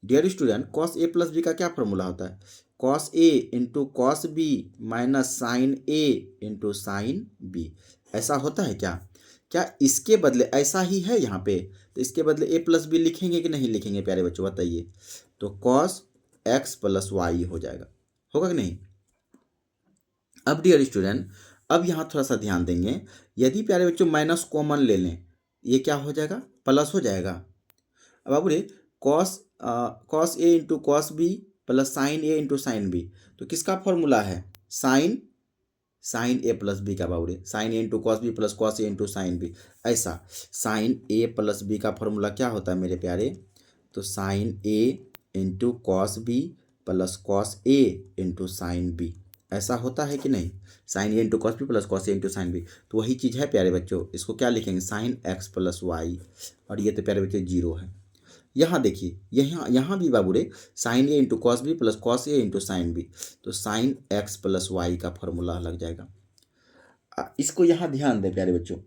dear student, cos A plus B का क्या फॉर्मूला होता है, cos A into cos B minus sine A into sine B, ऐसा होता है क्या। क्या इसके बदले ऐसा ही है यहाँ पे, तो इसके बदले ए प्लस बी लिखेंगे कि नहीं लिखेंगे प्यारे बच्चों बताइए। तो कॉस एक्स प्लस वाई हो जाएगा, होगा कि नहीं। अब डियर स्टूडेंट अब यहाँ थोड़ा सा ध्यान देंगे, यदि प्यारे बच्चों माइनस कॉमन ले लें, ये क्या हो जाएगा, प्लस हो जाएगा। अब बाबू cos A into cos B plus sine A into sine B, तो किसका फॉर्मूला है, साइन ए प्लस बी का बाबू sine A into cos B plus cos A into sine B, ऐसा। साइन ए प्लस बी का formula क्या होता है मेरे प्यारे, तो sine A into cos B plus cos A into sine B, ऐसा होता है कि नहीं। Sine A into cos B plus cos A into sine B, तो वही चीज़ है प्यारे बच्चों, इसको क्या लिखेंगे, साइन एक्स प्लस वाई, और ये तो प्यारे बच्चों 0 है। यहाँ देखिए यहाँ भी बाबूरे sine A into cos B plus cos A into sine B, तो साइन एक्स प्लस वाई का फॉर्मूला लग जाएगा। इसको यहाँ ध्यान दें प्यारे बच्चों,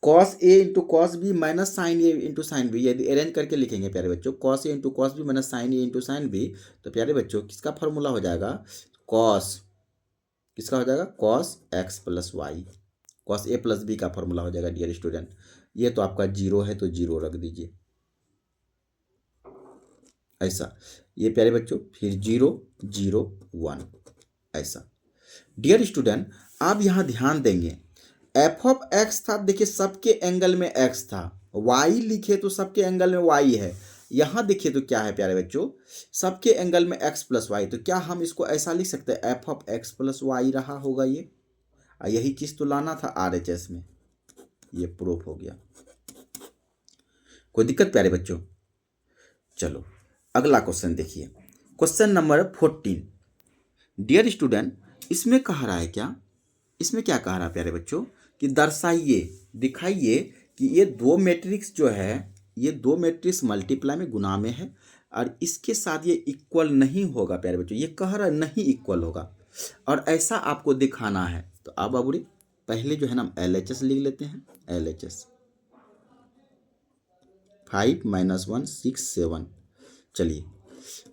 cos A into cos B minus sine A into sine B, यदि अरेंज करके लिखेंगे प्यारे बच्चों, cos A into cos B minus sine A into sine B, तो प्यारे बच्चों किसका फॉर्मूला हो जाएगा, किसका हो जाएगा, cos x plus y, cos A plus B का फॉर्मूला हो जाएगा डियर स्टूडेंट। ये तो आपका 0 है तो 0 रख दीजिए, ऐसा। ये प्यारे बच्चों फिर 0 0 1, ऐसा। डियर स्टूडेंट आप यहाँ ध्यान देंगे, एफ ऑफ एक्स था, देखिए सबके एंगल में एक्स था, वाई लिखे तो सबके एंगल में वाई है। यहाँ देखिए तो क्या है प्यारे बच्चों, सबके एंगल में एक्स प्लस वाई, तो क्या हम इसको ऐसा लिख सकते हैं, f of x plus y रहा होगा ये, यही चीज़ तो लाना था RHS में, ये प्रूफ हो गया। कोई दिक्कत प्यारे बच्चों। चलो अगला क्वेश्चन देखिए, क्वेश्चन नंबर 14। डियर स्टूडेंट इसमें कह रहा है क्या, इसमें क्या कह रहा है प्यारे बच्चों, कि दर्शाइए, दिखाइए कि ये दो मैट्रिक्स जो है, ये दो मैट्रिक्स मल्टीप्लाई में गुना में है, और इसके साथ ये इक्वल नहीं होगा प्यारे बच्चों, ये कह रहा है नहीं इक्वल होगा, और ऐसा आपको दिखाना है। तो अब बाबूरी पहले जो है ना हम LHS लिख लेते हैं, LHS 5 माइनस 1 6 7। चलिए,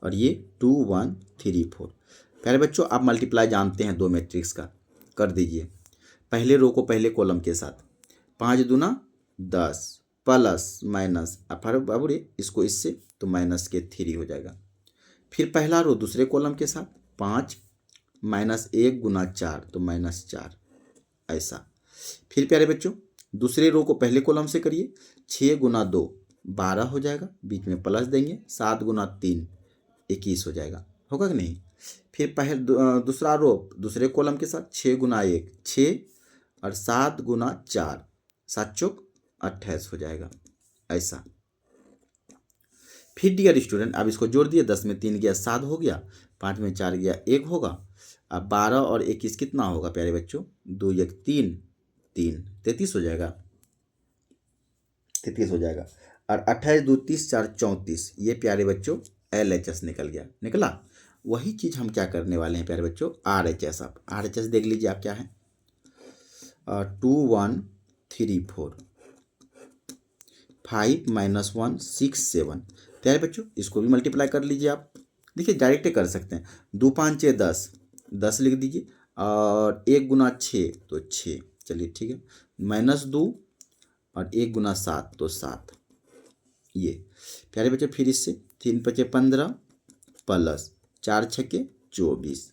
और ये 2 1 3 4। प्यारे बच्चों, आप मल्टीप्लाई जानते हैं दो मैट्रिक्स का, कर दीजिए पहले रो को पहले कॉलम के साथ। 5 दूना 10 प्लस माइनस, अब बाबू रे इसको इससे तो माइनस के 3 हो जाएगा। फिर पहला रो दूसरे कॉलम के साथ, 5 माइनस 1 गुना 4 तो माइनस 4, ऐसा। फिर प्यारे बच्चों दूसरे रो को पहले कॉलम से करिए, 6 गुना 2 12 हो जाएगा, बीच में प्लस देंगे, 7 गुना 3 21 हो जाएगा, होगा कि नहीं। फिर दूसरा रो दूसरे कॉलम के साथ, 6 गुना 1 6 और 7 गुना 4 7 चौक 28 हो जाएगा, ऐसा। फिर डियर स्टूडेंट अब इसको जोड़ दिए, 10 में 3 गया 7 हो गया, 5 में 4 गया 1 होगा। अब 12 और 21 कितना होगा प्यारे बच्चों, 2 1 3 3 33 हो जाएगा, 33 हो जाएगा। और 28 2 30 4 34, ये प्यारे बच्चों LHS निकल गया, निकला। वही चीज़ हम क्या करने वाले हैं प्यारे बच्चों, RHS। आप RHS देख लीजिए आप क्या है, 2 1 3 4 5 माइनस 1 6 7। प्यारे बच्चों इसको भी मल्टीप्लाई कर लीजिए आप, देखिए डायरेक्ट कर सकते हैं, 2 5 6 10 10 लिख दीजिए, और 1 गुना 6 तो 6, चलिए ठीक है, -2 और 1 गुना 7 तो 7, ये प्यारे बच्चों। फिर इससे 3 5 15 प्लस 4 6 24,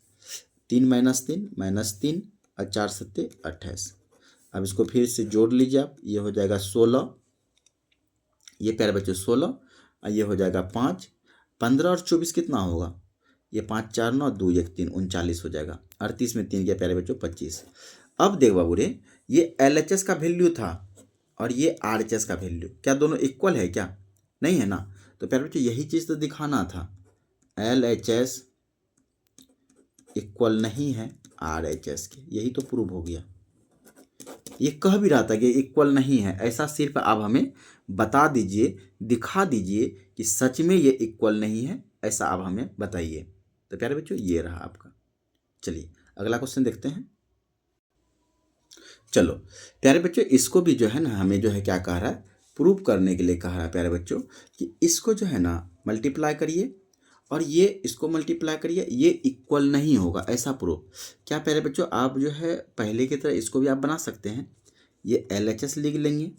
3 माइनस 3 और 4 7 28। अब इसको फिर से जोड़ लीजिए आप, ये हो जाएगा 16, ये प्यारे बच्चों 16, और ये हो जाएगा 5 15 और 24 कितना होगा, ये 5 4 9 2 1 3 39 हो जाएगा। 38 में 3 गया प्यारे बच्चों 25। अब देख बाबू रे, ये LHS का वैल्यू था और ये RHS का वैल्यू, क्या दोनों इक्वल है क्या, नहीं है ना। तो प्यारे बच्चों यही चीज़ तो दिखाना था, LHS इक्वल नहीं है RHS के, यही तो प्रूव हो गया। ये कह भी रहा था कि इक्वल नहीं है, ऐसा सिर्फ आप हमें बता दीजिए, दिखा दीजिए कि सच में ये इक्वल नहीं है, ऐसा आप हमें बताइए। तो प्यारे बच्चों ये रहा आपका। चलिए अगला क्वेश्चन देखते हैं। चलो प्यारे बच्चों इसको भी जो है ना हमें जो है क्या कह रहा है, प्रूव करने के लिए कह रहा है प्यारे बच्चों कि इसको जो है ना मल्टीप्लाई करिए और ये इसको मल्टीप्लाई करिए, ये इक्वल नहीं होगा, ऐसा प्रूव। क्या प्यारे बच्चों आप जो है पहले की तरह इसको भी आप बना सकते हैं, ये LHS लिख लेंगे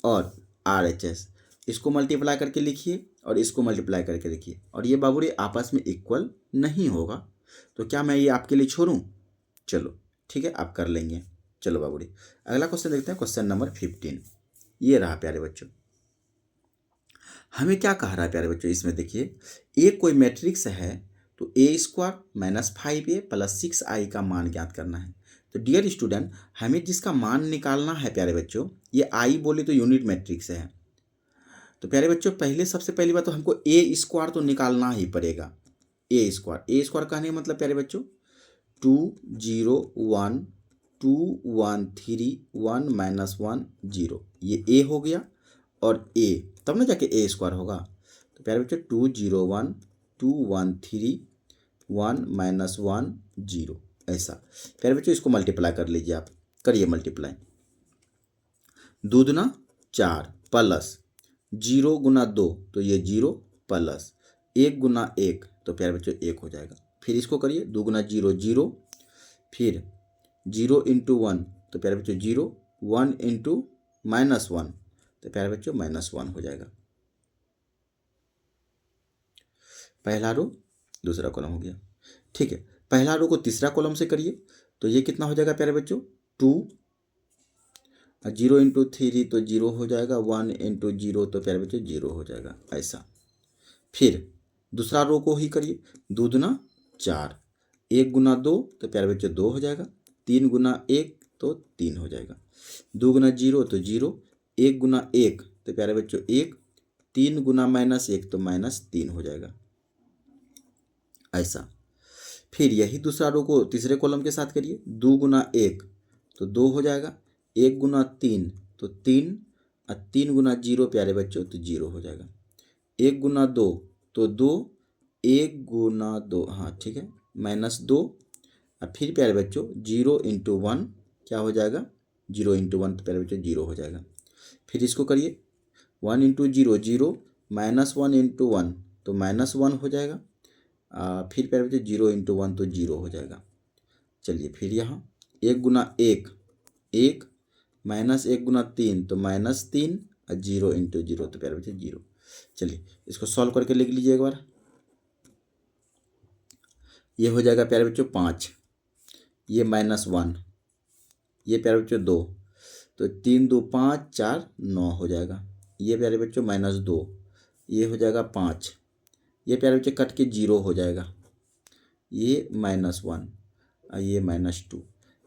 और RHS, इसको मल्टीप्लाई करके लिखिए और इसको मल्टीप्लाई करके लिखिए, और ये बाबू रे आपस में इक्वल नहीं होगा। तो क्या मैं ये आपके लिए छोड़ूं, चलो ठीक है आप कर लेंगे। चलो बाबू रे अगला क्वेश्चन देखते हैं, क्वेश्चन नंबर 15। ये रहा प्यारे बच्चों, हमें क्या कह रहा है प्यारे बच्चों, इसमें देखिए एक कोई मैट्रिक्स है तो A² minus 5A plus 6I का मान ज्ञात करना है। तो डियर स्टूडेंट हमें जिसका मान निकालना है प्यारे बच्चों, ये I बोले तो यूनिट मैट्रिक्स है। तो प्यारे बच्चों पहले सबसे पहली बात तो हमको A² तो निकालना ही पड़ेगा, A² कहने का मतलब प्यारे बच्चों 2 0 1 2 1 3 1 माइनस 1 0, ये A हो गया और A तब ना जाके A² होगा। तो प्यारे बच्चों 2 0 1 2 1 3 1 माइनस 1 0, ऐसा। प्यारे बच्चों इसको मल्टीप्लाई कर लीजिए आप, करिए मल्टीप्लाई, 2 दूना 4 प्लस 0 गुना 2 तो ये 0 प्लस 1 गुना 1 तो प्यारे बच्चों 1 हो जाएगा। फिर इसको करिए 2 गुना 0 0, फिर 0 इंटू 1 तो प्यारे बच्चों 0, 1 इंटू माइनस 1 तो प्यारे बच्चों -1 हो जाएगा। पहला रो दूसरा कॉलम हो गया, ठीक है। पहला रो को तीसरा कॉलम से करिए तो ये कितना हो जाएगा प्यारे बच्चों 2, 0 इंटू 3 तो 0 हो जाएगा, 1 इंटू 0 तो प्यारे बच्चों 0 हो जाएगा, ऐसा। फिर दूसरा रो को ही करिए, 2 दूना 4, 1 गुना 2 तो प्यारे बच्चों 2 हो जाएगा, 3 गुना 1 तो 3 हो जाएगा, 2 गुना 0 तो 0, 1 गुना 1 तो प्यारे बच्चों 1, 3 गुना -1 तो -3 हो जाएगा, ऐसा। फिर यही दूसरा रो को तीसरे कॉलम के साथ करिए, 2 गुना 1 तो 2 हो जाएगा, 1 गुना 3 तो 3 और 3 गुना 0 प्यारे बच्चों तो 0 हो जाएगा, 1 गुना 2 तो 2, 1 गुना 2 हाँ ठीक है -2, और फिर प्यारे बच्चों 0 इंटू 1 क्या हो जाएगा, 0 इंटू 1 तो प्यारे बच्चों 0 हो जाएगा। फिर इसको करिए 1 इंटू जीरो जीरो, -1 इंटू 1 तो -1 हो जाएगा। फिर प्यारे बच्चों 0 इंटू 1 तो 0 हो जाएगा। चलिए फिर यहाँ 1 गुना 1 1, -1 गुना 3 तो -3 और 0 इंटू 0 तो प्यारे बच्चों 0। चलिए इसको सॉल्व करके लिख लीजिए एक बार। ये हो जाएगा प्यारे बच्चों 5, ये -1, ये प्यारे बच्चों 2 तो 3 2 5 4 9 हो जाएगा। ये प्यारे बच्चों -2, ये हो जाएगा 5, ये प्यारे बच्चों कट के 0 हो जाएगा। ये -1 और ये -2।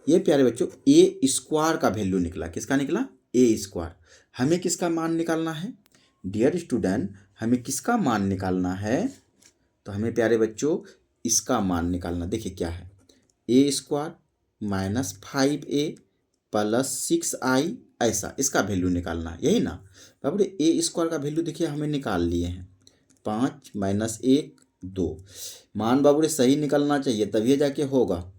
ये प्यारे बच्चों ए स्क्वायर का वैल्यू निकला। किसका निकला? ए स्क्वायर। हमें किसका मान निकालना है डियर स्टूडेंट? हमें किसका मान निकालना है? तो हमें प्यारे बच्चों इसका मान निकालना। देखिए क्या है, A square -5a plus 6i, ऐसा इसका वैल्यू निकालना है, यही ना बाबू? ए स्क्वायर का वैल्यू देखिए हमें निकाल लिए हैं, 5 -1 2। मान बाबू सही निकलना चाहिए तभी जाके होगा।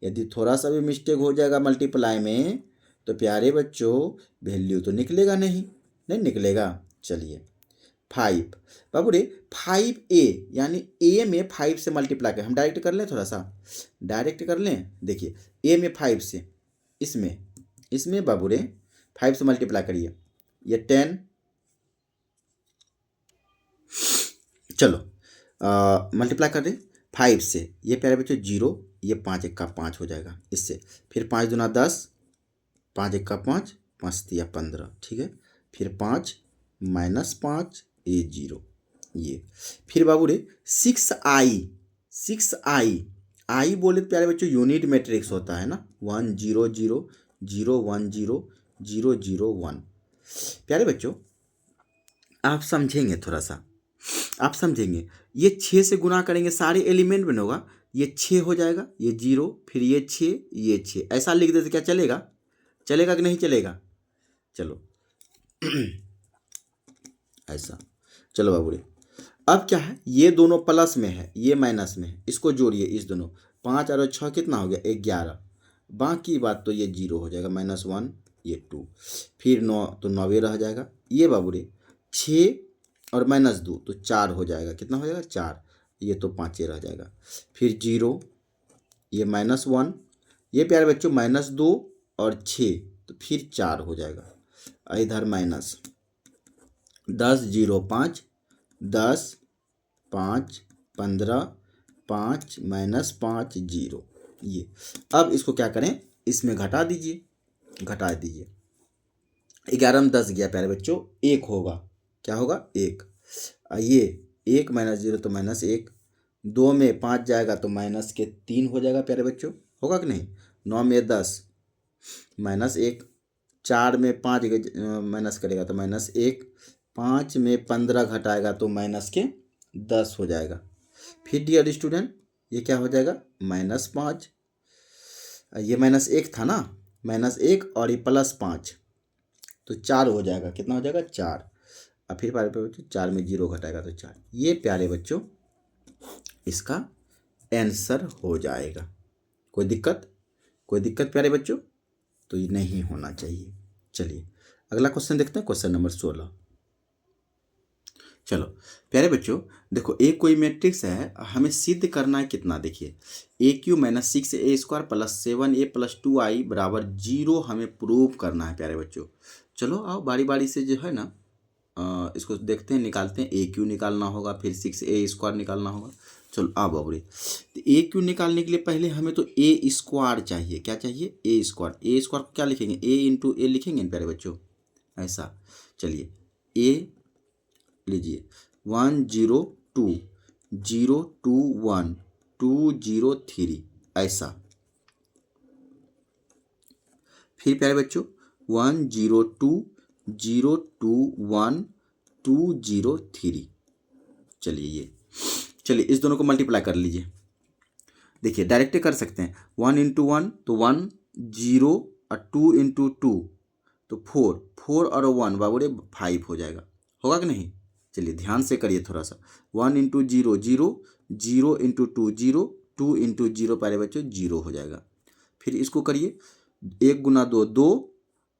यदि थोड़ा सा भी मिस्टेक हो जाएगा मल्टीप्लाई में तो प्यारे बच्चों वैल्यू तो निकलेगा नहीं, नहीं निकलेगा। चलिए 5 बाबू 5a यानी a में 5 से मल्टीप्लाई करें। हम डायरेक्ट कर लें, थोड़ा सा डायरेक्ट कर लें। देखिए a में 5 से, इसमें बाबू 5 से मल्टीप्लाई करिए, ये 10। चलो मल्टीप्लाई कर दें 5 से, ये प्यारे बच्चों 0, ये 5 1 का 5 हो जाएगा इससे। फिर 5 दूना 10, 5 1 का 5, 5 दिया 15, ठीक है। फिर 5 -5 ये 0, ये। फिर बाबू 6i आई बोले तो प्यारे बच्चों यूनिट मैट्रिक्स होता है ना, 1 0 0 0 1 0 0 0 1। प्यारे बच्चों आप समझेंगे, थोड़ा सा आप समझेंगे। ये 6 से गुना करेंगे सारे एलिमेंट में होगा, ये 6 हो जाएगा, ये 0, फिर ये 6 ये 6, ऐसा लिख देते क्या चलेगा? चलेगा कि नहीं चलेगा? चलो ऐसा। चलो बाबू अब क्या है, ये दोनों प्लस में है, ये माइनस में है, इसको जोड़िए इस दोनों। 5 और 6 कितना हो गया? 11। बाकी बात तो ये 0 हो जाएगा, -1 ये 2। फिर 9 तो 9 रह जाएगा। ये बाबू 6 और -2 तो 4 हो जाएगा। कितना हो जाएगा? 4। ये तो 5 रह जाएगा। फिर 0, ये -1, ये प्यारे बच्चों -2 और 6 तो फिर 4 हो जाएगा। इधर माइनस 10 0 5 10 5 15 5 -5 0, ये। अब इसको क्या करें, इसमें घटा दीजिए, घटा दीजिए। 11 में 10 गया प्यारे बच्चों, 1 होगा। क्या होगा? 1। ये 1 -0 तो -1, 2 में 5 जाएगा तो -3 हो जाएगा प्यारे बच्चों, होगा कि नहीं? 9 में 10 -1, 4 में 5 माइनस करेगा तो -1, 5 में 15 घटाएगा तो -10 हो जाएगा। फिर डियर स्टूडेंट ये क्या हो जाएगा? -5, ये -1 था ना, -1 और ये +5 तो 4 हो जाएगा। कितना हो जाएगा? 4। और फिर प्यारे बच्चों 4 में 0 घटाएगा तो 4। ये प्यारे बच्चों इसका आंसर हो जाएगा। कोई दिक्कत? कोई दिक्कत प्यारे बच्चों? तो ये नहीं होना चाहिए। चलिए अगला क्वेश्चन देखते हैं, क्वेश्चन नंबर 16। चलो प्यारे बच्चों देखो, एक कोई मैट्रिक्स है, हमें सिद्ध करना है कितना? देखिए AQ - 6a² + 7a + 2i = 0 हमें प्रूव करना है प्यारे बच्चों। चलो आओ बारी बारी से जो है ना इसको देखते हैं, निकालते हैं। AQ निकालना होगा, फिर 6a² निकालना होगा। चलो आओ बाबू तो AQ निकालने के लिए पहले हमें तो a² चाहिए। क्या चाहिए? a²। a² को क्या लिखेंगे? a × a लिखेंगे प्यारे बच्चों, ऐसा। चलिए a लीजिए 1 0 2 0 2 1 2 0 3, ऐसा। फिर प्यारे बच्चों 1 0 2 0 2 1 2 0 3। चलिए इस दोनों को मल्टीप्लाई कर लीजिए। देखिए डायरेक्ट कर सकते हैं, 1 × 1 तो 1 0 और 2 × 2 तो 4 और 1 बाबू 5 हो जाएगा। होगा कि नहीं? चलिए ध्यान से करिए थोड़ा सा। 1 × 0 0 0 × 2 0 2 × 0 प्यारे बच्चों 0 हो जाएगा। फिर इसको करिए, 1 × 2 2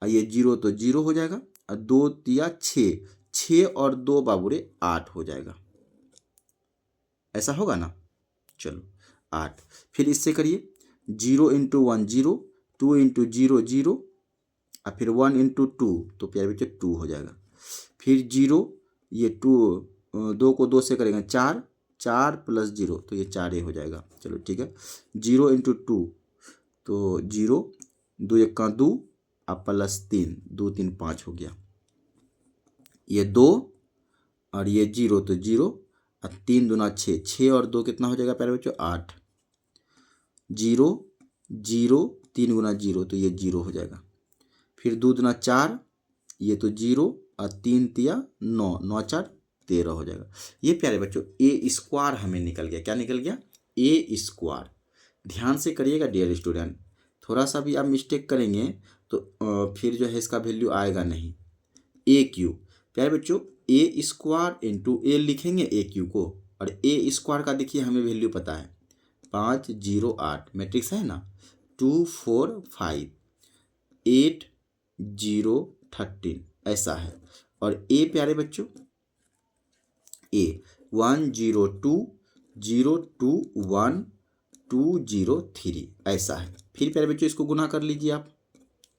और ये 0 तो 0 हो जाएगा। और 2 × 6 6 और 2 बाबूरे 8 हो जाएगा, ऐसा होगा ना। चलो 8, फिर इससे करिए 0 इंटू 1 0, 2 इंटू 0 0, और फिर 1 इंटू 2, तो प्यारे बच्चों 2 हो जाएगा। फिर 0, ये 2 2 को 2 से करेंगे 4, 4 प्लस 0, तो ये 4 ही हो जाएगा। चलो ठीक है, 0 इंटू 2, तो 0, 2 1 का 2, अब प्लस 3, 2 3 5 हो गया। ये 2 और ये 0, तो 0, और 3 दूना 6, 6 और 2 कितना हो जाएगा प्यारे बच्चों 8, 0 0, 3 गुना 0, तो ये 0 हो जाएगा। फिर 2 दूना 4, ये तो 0, और 3 तिया 9, 9 4 13 हो जाएगा। ये प्यारे बच्चों ए स्क्वायर हमें निकल गया। क्या निकल गया? ए स्क्वायर। ध्यान से करिएगा डियर स्टूडेंट, थोड़ा सा भी आप मिस्टेक करेंगे तो फिर जो है इसका वैल्यू आएगा नहीं। ए क्यू, प्यारे बच्चों ए स्क्वायर इंटू ए लिखेंगे ए क्यू को, और ए स्क्वायर का देखिए हमें वैल्यू पता है 5 0 8, मैट्रिक्स है ना, 2 4 5 8 0 13, ऐसा है। और ए प्यारे बच्चों ए 1 0 2 0 2 1 2 0 3, ऐसा है। फिर प्यारे बच्चों इसको गुना कर लीजिए, आप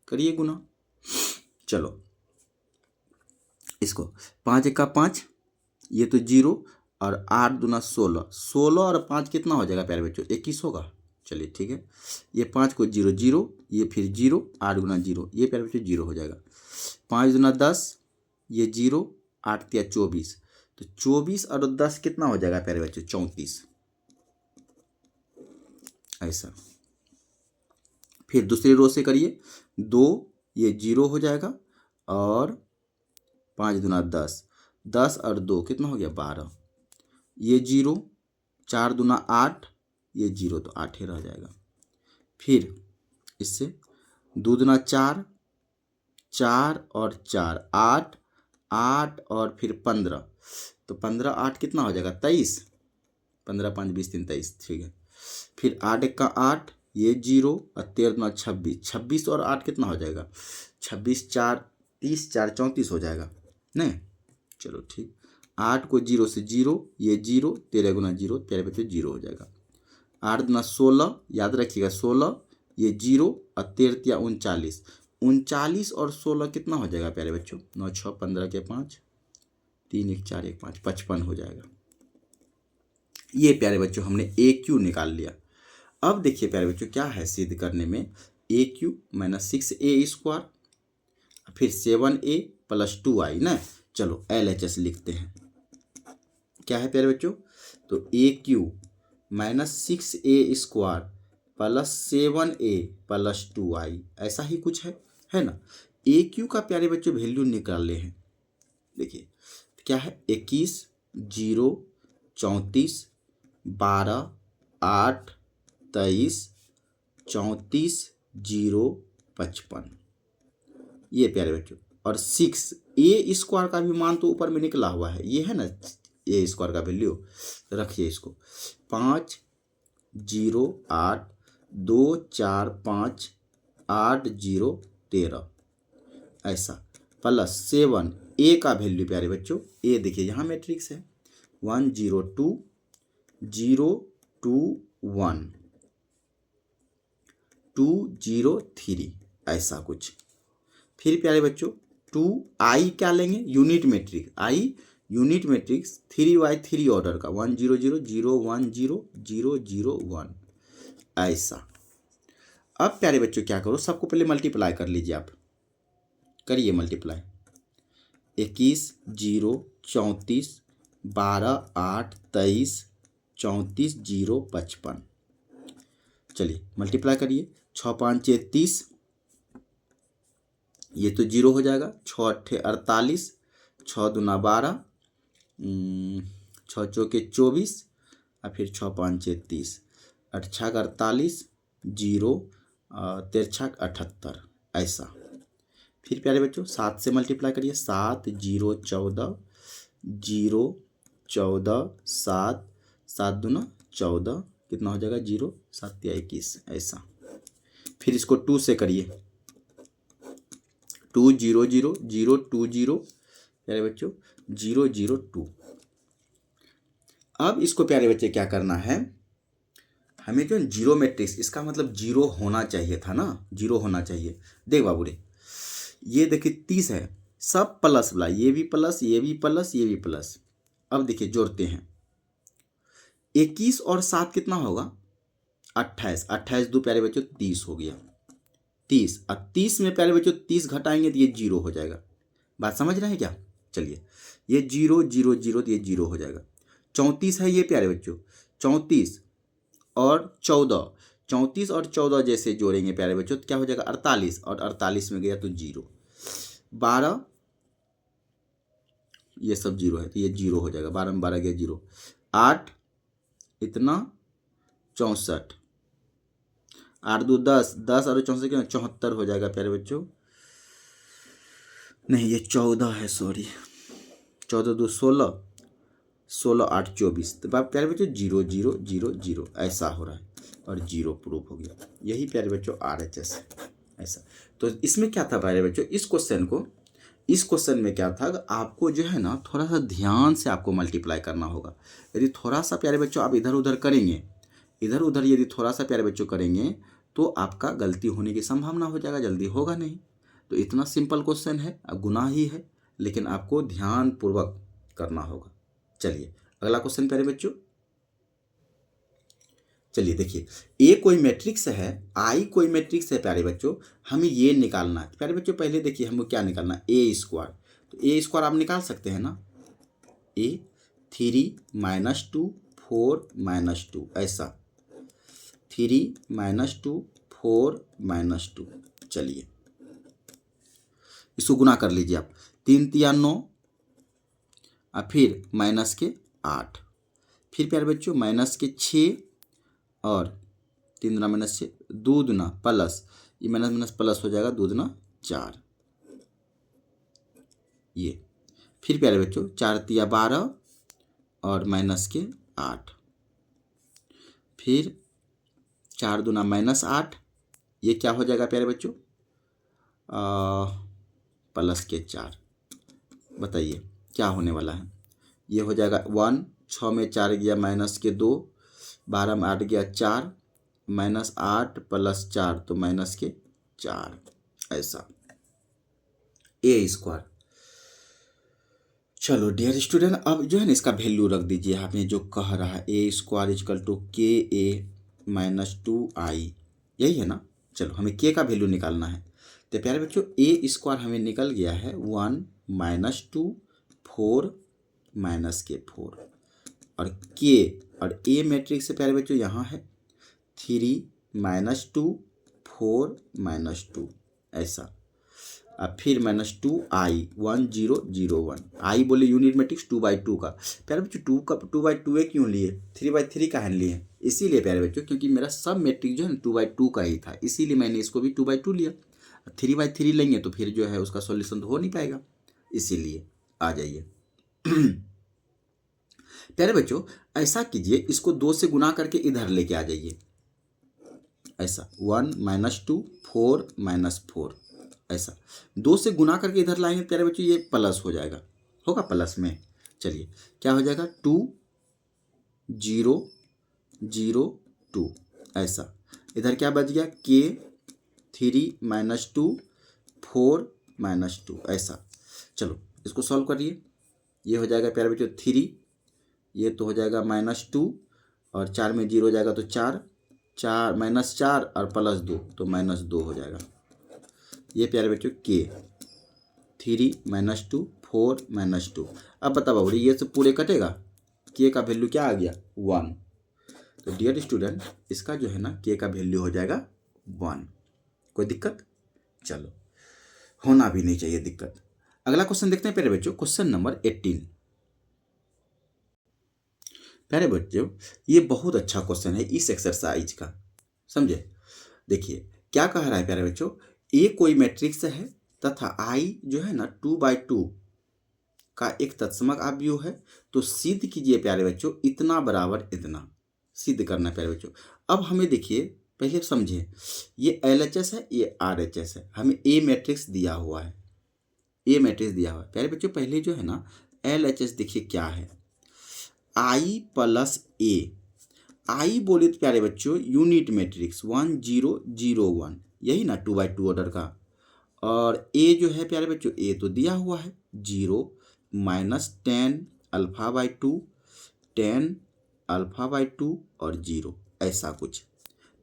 करिए गुना। चलो इसको 5 1 का 5, ये तो 0, और 8 दूना 16, 16 और 5 कितना हो जाएगा प्यारे बच्चों 21 होगा। चलिए ठीक है, ये 5 को 0 0, ये फिर 0, 8 गुना 0, ये प्यारे बच्चों 0 हो जाएगा। 5 दूना 10, ये 0, 8 तिया 24, तो 24 और 10 कितना हो जाएगा प्यारे बच्चों 34, ऐसा। फिर दूसरी रो से करिए 2, ये 0 हो जाएगा, और 5 दूना 10, 10 और 2 कितना हो गया 12, ये 0, 4 दूना 8, ये 0, तो 8 ही रह जाएगा। फिर इससे 2 दूना 4, 4 और 4 8, 8 और फिर 15, तो 15 8 कितना हो जाएगा 23, 15 5 20 3 23, ठीक है। फिर 8 1 का 8, ये 0, और 13 दूना 26, 26 और 8 कितना हो जाएगा 26 4 30, 4 34 हो जाएगा नहीं। चलो ठीक, 8 को 0 से 0, ये 0, 13 गुना 0, 13 पे 0 हो जाएगा। 8 दूना 16, याद रखिएगा 16, ये 0, और 13 तिया 39, 39 और 16 कितना हो जाएगा प्यारे बच्चों 9 6 15 के 5, 3 1 4 1 5, 55 हो जाएगा। ये प्यारे बच्चों हमने ए क्यू निकाल लिया। अब देखिए प्यारे बच्चों क्या है सिद्ध करने में, ए क्यू माइनस 6a स्क्वायर, फिर 7a प्लस 2i ना। चलो LHS लिखते हैं, क्या है प्यारे बच्चों, तो A Q minus 6a square plus 7a plus 2i, ऐसा ही कुछ है ना। ए क्यू का प्यारे बच्चों वैल्यू निकाले हैं, देखिए क्या है 21 0 34 12 8 23 34 0 55, ये प्यारे बच्चों। और 6 ए स्क्वायर का भी मान तो ऊपर में निकला हुआ है, ये है ना ए स्क्वायर का वैल्यू, रखिए इसको 5 0 8 2 4 5 8 0 13, ऐसा, प्लस 7 ए का वैल्यू प्यारे बच्चों, ए देखिए यहाँ मैट्रिक्स है 1 0 2 0 2 1 2 0 3, ऐसा कुछ। फिर प्यारे बच्चों 2i क्या लेंगे, unit matrix, I unit matrix 3y 3 order का 1 0 0 0 1 0 0 0 1, ऐसा। अब प्यारे बच्चों क्या करो, सबको पहले मल्टीप्लाई कर लीजिए, आप करिए मल्टीप्लाई, 21 0 34 12 8 23 34 0 55, चलिए मल्टीप्लाई करिए, 6 5 6 30, ये तो 0 हो जाएगा, 6 8 48, 6 दूना 12, 6 चौके 24, और फिर 6 5 6 30, 8 6 48 0 13 6 78, ऐसा। फिर प्यारे बच्चों 7 से मल्टीप्लाई करिए, 7 0 14 0 14 7 7 दूना 14, कितना हो जाएगा 0 7 21, ऐसा। फिर इसको 2 से करिए, 2 0 0 0 2 0, प्यारे बच्चों 0 0 2। अब इसको प्यारे बच्चे क्या करना है, हमें जो जीरो मैट्रिक्स, इसका मतलब जीरो होना चाहिए था ना, जीरो होना चाहिए। देख बाबू रे, ये देखिए 30 है, सब प्लस वाला, ये भी प्लस, ये भी प्लस, ये भी प्लस। अब देखिए जोड़ते हैं, 21 और 7 कितना होगा, 28, 28 दो प्यारे बच्चों 30 हो गया, 30। अब 30 में प्यारे बच्चों 30 घटाएंगे तो ये जीरो हो जाएगा। बात समझ रहे हैं क्या? चलिए, ये 0 0 0 तो ये जीरो हो जाएगा। 34 है ये प्यारे बच्चों, 34 और 14, 34 और 14 जैसे जोड़ेंगे प्यारे बच्चों तो क्या हो जाएगा 48, और 48 में गया तो जीरो। 12, ये सब जीरो है तो ये जीरो हो जाएगा, 12 में 12 गया जीरो। 8 इतना 64, 8 2 10, 10 और 64 कितना 74 हो जाएगा प्यारे बच्चों। नहीं ये 14 है, सॉरी, 14 2 16, 16 8 24। तो प्यारे बच्चों 0 0 0 0 ऐसा हो रहा है और जीरो प्रूफ हो गया। यही प्यारे बच्चों RHS है ऐसा। तो इसमें क्या था प्यारे बच्चों, इस क्वेश्चन में क्या था, आपको जो है ना थोड़ा सा ध्यान से आपको मल्टीप्लाई करना होगा। यदि थोड़ा सा प्यारे बच्चों आप इधर उधर करेंगे, इधर उधर यदि थोड़ा सा प्यारे बच्चों करेंगे तो आपका गलती होने की संभावना हो जाएगा, जल्दी होगा नहीं। तो इतना सिंपल क्वेश्चन है, गुनाह ही है, लेकिन आपको ध्यान पूर्वक करना होगा। चलिए अगला क्वेश्चन प्यारे बच्चों, चलिए देखिए, ए कोई मैट्रिक्स है, आई कोई मैट्रिक्स है प्यारे बच्चों, हमें ये निकालना है प्यारे बच्चों। पहले देखिए हमको क्या निकालना है, ए स्क्वायर। तो ए स्क्वायर आप निकाल सकते हैं ना, ए 3 - 2 4 - 2 ऐसा, 3 - 2 4 - 2। चलिए इसको गुना कर लीजिए आप, 3 3 9 और फिर माइनस के 8, फिर प्यारे बच्चों माइनस के 6 और 3 दूना माइनस 6, 2 दूना प्लस, ये माइनस माइनस प्लस हो जाएगा, 2 दूना 4। ये फिर प्यारे बच्चों 4 तिया 12 और माइनस के 8, फिर 4 दूना -8, ये क्या हो जाएगा प्यारे बच्चों प्लस के 4। बताइए क्या होने वाला है, ये हो जाएगा 1, 6 में 4 गया माइनस के 2, 12 में 8 गया 4, -8 + 4 तो माइनस के 4 ऐसा, ए स्क्वायर। चलो डियर स्टूडेंट, अब जो है ना इसका वैल्यू रख दीजिए, आपने जो कह रहा है A square equal to KA - 2I, यही है ना। चलो हमें के का वैल्यू निकालना है। तो प्यारे बच्चों ए स्क्वायर हमें निकल गया है 1 - 2 4 - 4, और के और ए मैट्रिक्स से प्यारे बच्चों यहाँ है 3 - 2 4 - 2 ऐसा, अब फिर -2I 1 0 0 1। आई बोले यूनिट मैट्रिक्स 2/2 का। प्यारे बच्चों 2/2 क्यों लिए, 3/3 का है लिए, इसीलिए प्यारे बच्चों क्योंकि मेरा सब मैट्रिक्स जो है 2/2 का ही था, इसीलिए मैंने इसको भी 2/2 लिया। 3/3 लेंगे तो फिर जो है उसका सॉल्यूशन तो हो नहीं पाएगा, इसीलिए आ जाइए। प्यारे बच्चों ऐसा कीजिए, इसको 2 से गुना करके इधर लेके आ जाइए ऐसा, 1 - 2 4 - 4 ऐसा, 2 से गुना करके इधर लाएंगे प्यारे बच्चों ये प्लस हो जाएगा, होगा प्लस में। चलिए क्या हो जाएगा 2 0 0 2 ऐसा, इधर क्या बच गया के 3 - 2 4 - 2 ऐसा। चलो इसको सॉल्व करिए, ये हो जाएगा प्यारे बच्चों 3, ये तो हो जाएगा -2 और 4 में 0 हो जाएगा तो 4 4 -4 और +2 तो -2 हो जाएगा। ये प्यारे बच्चों के 3 - 2 4 - 2। अब बताओ बाबू ये सब पूरे कटेगा, के का वैल्यू क्या आ गया 1। तो डियर स्टूडेंट इसका जो है ना के का वैल्यू हो जाएगा 1। कोई दिक्कत? चलो होना भी नहीं चाहिए दिक्कत। अगला क्वेश्चन देखते हैं प्यारे बच्चों, क्वेश्चन नंबर 18। प्यारे बच्चों ये बहुत अच्छा क्वेश्चन है इस एक्सरसाइज का, समझे। देखिए क्या कह रहा है प्यारे बच्चों, ए कोई मैट्रिक्स है तथा आई जो है ना 2/2 का एक तत्समक अवयव है, तो सिद्ध कीजिए प्यारे बच्चों इतना बराबर इतना, सिद्ध करना है प्यारे बच्चों। अब हमें देखिए पहले समझे, ये LHS है ये RHS है, हमें ए मैट्रिक्स दिया हुआ है, ए मैट्रिक्स दिया हुआ है। प्यारे बच्चों पहले जो है ना LHS देखिए क्या है, I प्लस ए। आई बोले तो प्यारे बच्चों यूनिट मैट्रिक्स 1 0 0 1, यही ना 2x2 ऑर्डर का। और ए जो है प्यारे बच्चों ए तो दिया हुआ है 0 minus 10 alpha by 2, 10 alpha by 2 और 0, ऐसा कुछ।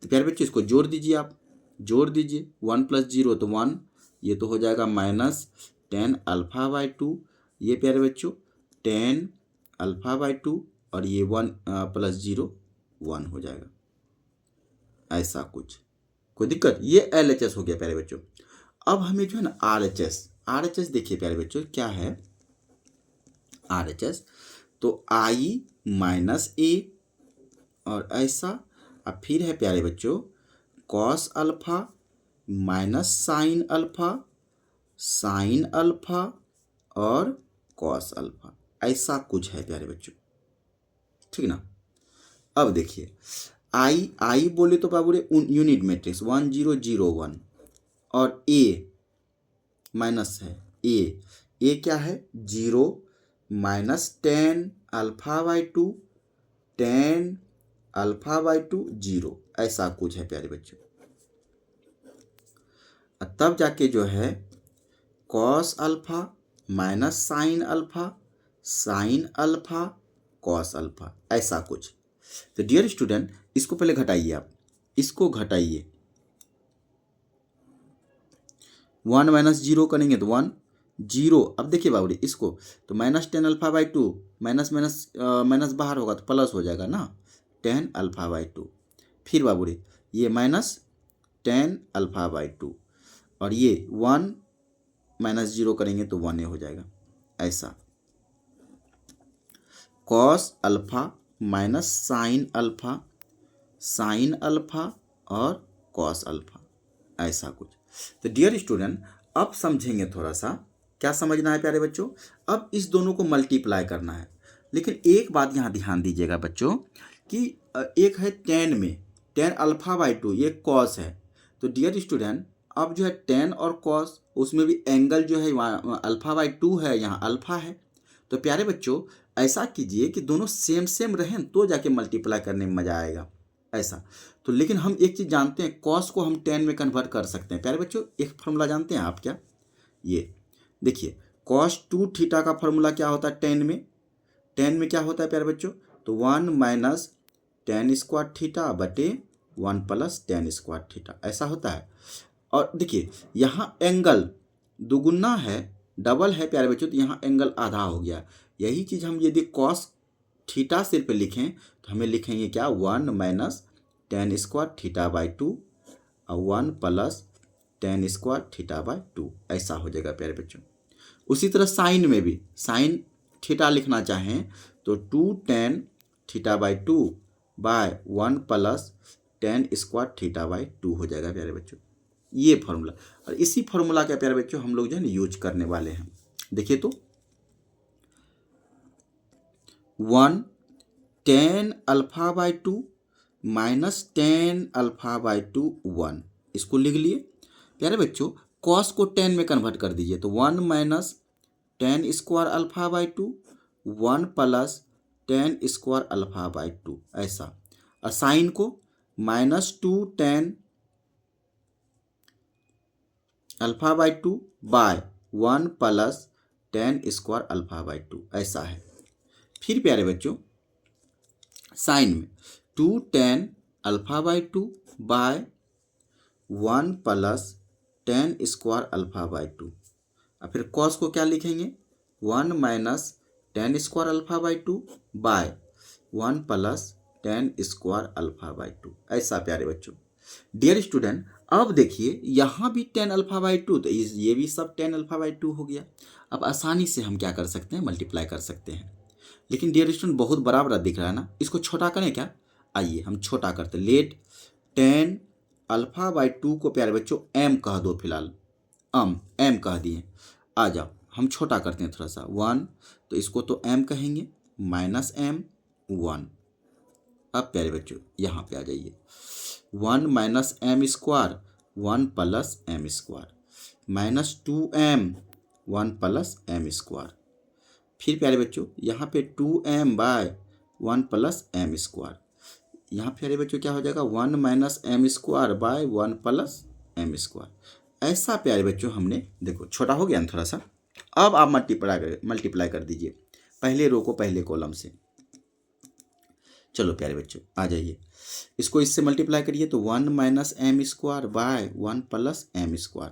तो प्यारे बच्चों इसको जोड़ दीजिए, आप जोड़ दीजिए 1 प्लस 0 तो 1, ये तो हो जाएगा माइनस 10 अल्फा बाई 2, ये प्यारे बच्चों 10 अल्फा बाई 2 और ये 1 प्लस 0 1 हो जाएगा, ऐसा कुछ। कोई दिक्कत? ये LHS हो गया प्यारे बच्चों। अब हमें जो है ना RHS देखिए प्यारे बच्चों क्या है RHS, तो I माइनस ए और ऐसा। अब फिर है प्यारे बच्चों cos alpha minus sine alpha, sine alpha और कॉस अल्फा, ऐसा कुछ है प्यारे बच्चों, ठीक ना। अब देखिए आई बोले तो बाबू रे यूनिट मैट्रिक्स 1 0 0 1 और ए माइनस है ए क्या है 0 minus 10 alpha by 2, 10 alpha by 2 0, ऐसा कुछ है प्यारे बच्चों। तब जाके जो है cos alpha minus sine alpha, sine alpha cos alpha, ऐसा कुछ। तो डियर स्टूडेंट इसको पहले घटाइए, आप इसको घटाइए, 1 माइनस 0 करेंगे तो 1 0। अब देखिए बाबूरी इसको तो minus 10 alpha by 2, minus minus minus बाहर होगा तो प्लस हो जाएगा ना, 10 अल्फा बाई 2। फिर बाबूरी ये माइनस 10 अल्फा बाई 2 और ये 1 माइनस 0 करेंगे तो 1 हो जाएगा, ऐसा। Cos alpha minus sine alpha, sine alpha और कॉस अल्फा, ऐसा कुछ। तो डियर स्टूडेंट अब समझेंगे थोड़ा सा, क्या समझना है प्यारे बच्चों, अब इस दोनों को मल्टीप्लाई करना है। लेकिन एक बात यहाँ ध्यान दीजिएगा बच्चों कि एक है 10 में 10 अल्फा बाई 2, ये कॉस है। तो डियर स्टूडेंट अब जो है 10 और कॉस, उसमें भी एंगल जो है वहाँ अल्फा बाई 2 है, यहाँ अल्फा है। तो प्यारे बच्चों ऐसा कीजिए कि दोनों सेम सेम रहें तो जाके मल्टीप्लाई करने में मज़ा आएगा, ऐसा। तो लेकिन हम एक चीज़ जानते हैं, कॉस को हम 10 में कन्वर्ट कर सकते हैं। प्यारे बच्चों एक फार्मूला जानते हैं आप क्या, ये देखिए कॉस 2 थीटा का फार्मूला क्या होता है 10 में, 10 में क्या होता है प्यारे बच्चों, तो 1 माइनस 10 स्क्वायर थीटा बटे 1 प्लस 10 स्क्वायर थीटा, ऐसा होता है। और देखिए यहाँ एंगल दुगुना है, डबल है प्यारे बच्चों, तो यहाँ एंगल आधा हो गया। यही चीज़ हम यदि कॉस थीटा सिर्फ लिखें तो हमें लिखेंगे क्या 1 माइनस 10 स्क्वायर थीटा बाई 2 और 1 प्लस 10 स्क्वायर थीटा बाई 2, ऐसा हो जाएगा प्यारे बच्चों। उसी तरह साइन में भी साइन थीटा लिखना चाहें तो 2 10 theta by 2 by 1 plus 10 square theta by 2 हो जाएगा प्यारे बच्चों, ये फार्मूला। और इसी फार्मूला का प्यारे बच्चों हम लोग जो है ना यूज करने वाले हैं। देखिए तो 1 10 alpha by 2 minus 10 alpha by 2 1, इसको लिख लिए प्यारे बच्चों। कॉस को 10 में कन्वर्ट कर दीजिए तो 1 minus 10 square alpha by 2, 1 plus 10 square alpha by 2, ऐसा। और साइन को minus 2 10 alpha by 2 by 1 plus 10 square alpha by 2, ऐसा है। फिर प्यारे बच्चों साइन में 2 10 alpha by 2 by 1 plus 10 square alpha by 2। और फिर कॉस को क्या लिखेंगे 1 minus 10 square alpha by 2 by 1 plus 10 square alpha by 2, ऐसा प्यारे बच्चों। डियर स्टूडेंट अब देखिए यहाँ भी 10 अल्फा बाई 2, तो ये भी सब 10 अल्फा बाई 2 हो गया। अब आसानी से हम क्या कर सकते हैं, मल्टीप्लाई कर सकते हैं। लेकिन डियर स्टूडेंट बहुत बड़ा बड़ा दिख रहा है ना, इसको छोटा करें क्या, आइए हम छोटा करते। लेट 10 अल्फा बाई 2 को प्यारे बच्चों m कह दो, फिलहाल m कह दिए। आ जाओ हम छोटा करते हैं थोड़ा सा 1, तो इसको तो m कहेंगे माइनस m 1। अब प्यारे बच्चों यहाँ पे आ जाइए 1 minus m square 1 plus m square minus 2m 1 plus m square. फिर प्यारे बच्चों यहाँ पे 2m by 1 plus m square. यहाँ प्यारे बच्चों क्या हो जाएगा 1 minus m square by 1 plus m square. ऐसा प्यारे बच्चों हमने देखो छोटा हो गया ना थोड़ा सा। अब आप मल्टीप्लाई कर दीजिए पहले रो को पहले कॉलम से। चलो प्यारे बच्चों आ जाइए, इसको इससे मल्टीप्लाई करिए तो 1 minus m square by 1 plus m square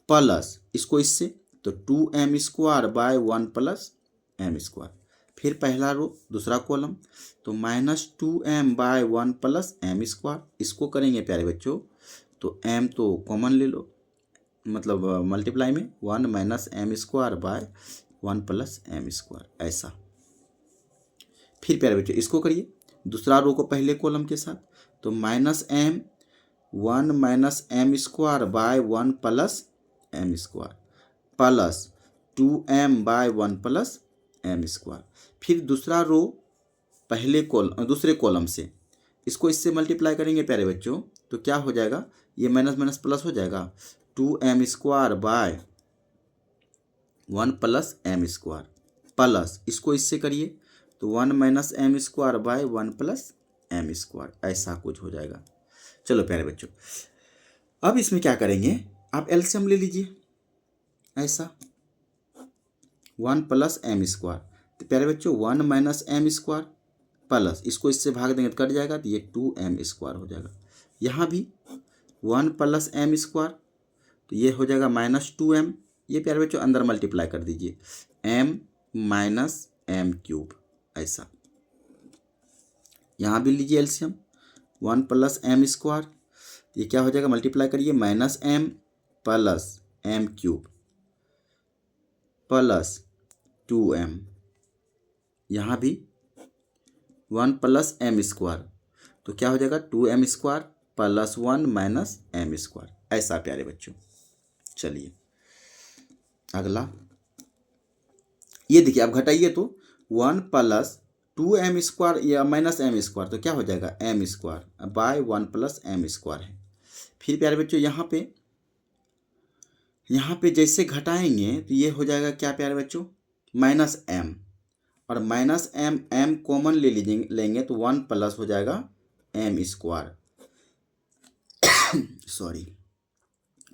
plus इसको इससे तो 2m square by 1 plus m square. फिर पहला रो दूसरा कॉलम तो -2m by 1 plus m square. इसको करेंगे प्यारे बच्चों तो m तो कॉमन ले लो, मतलब मल्टीप्लाई में 1 minus m square by 1 plus m square ऐसा। फिर प्यारे बच्चों इसको करिए दूसरा रो को पहले कॉलम के साथ तो -m 1 minus m square by 1 plus m square plus 2m by 1 plus m square. फिर दूसरा रो दूसरे कॉलम से इसको इससे मल्टीप्लाई करेंगे प्यारे बच्चों तो क्या हो जाएगा, ये माइनस माइनस प्लस हो जाएगा 2m square by 1 plus m square plus इसको इससे करिए तो 1 minus m square by 1 plus m square ऐसा कुछ हो जाएगा। चलो प्यारे बच्चों अब इसमें क्या करेंगे, आप एलसीएम ले लीजिए ऐसा 1 प्लस एम स्क्वायर। तो प्यारे बच्चों 1 माइनस एम स्क्वायर प्लस इसको इससे भाग देंगे तो कट जाएगा तो ये 2m स्क्वायर हो जाएगा। यहाँ भी 1 प्लस एम स्क्वायर तो ये हो जाएगा -2m। ये प्यारे बच्चों अंदर मल्टीप्लाई कर दीजिए m माइनस एम क्यूब ऐसा। यहाँ भी लीजिए एलसीएम 1 प्लस एम स्क्वायर ये क्या हो जाएगा, मल्टीप्लाई करिए -m plus m cube plus 2m। यहाँ भी 1 प्लस एम स्क्वायर तो क्या हो जाएगा 2m square plus 1 minus m square ऐसा प्यारे बच्चों। चलिए अगला ये देखिए आप घटाइए तो 1 प्लस 2m स्क्वायर या माइनस एम स्क्वायर तो क्या हो जाएगा m square by 1 plus m square है। फिर प्यारे बच्चों यहाँ पे जैसे घटाएंगे तो ये हो जाएगा क्या प्यारे बच्चों -m और -m कॉमन लेंगे तो 1 प्लस हो जाएगा m square sorry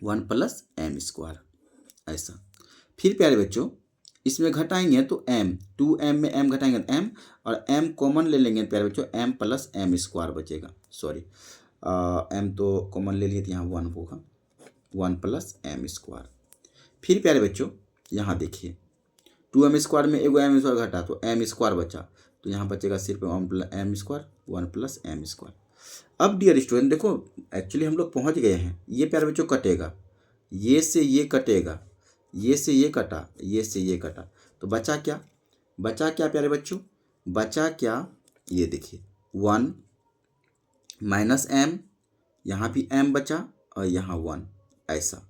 1 plus m square ऐसा। फिर प्यारे बच्चों इसमें घटाएंगे तो m 2m में m घटाएंगे तो m और m कॉमन ले लेंगे प्यारे बच्चों m प्लस एम स्क्वायर बचेगा। सॉरी m तो कॉमन ले लिए तो यहाँ 1 होगा 1 प्लस एम स्क्वायर। फिर प्यारे बच्चों यहाँ देखिए 2m स्क्वायर में एगो m स्क्वायर घटा तो m स्क्वायर बचा तो यहाँ बचेगा सिर्फ 1 plus m square 1 plus m square. अब डियर स्टूडेंट देखो एक्चुअली हम लोग पहुँच गए हैं। ये प्यारे बच्चों कटेगा, ये से ये कटेगा, ये से ये कटा, ये से ये कटा तो बचा क्या प्यारे बच्चों, बचा क्या ये देखिए 1 माइनस m, यहाँ भी m बचा और यहाँ 1 ऐसा।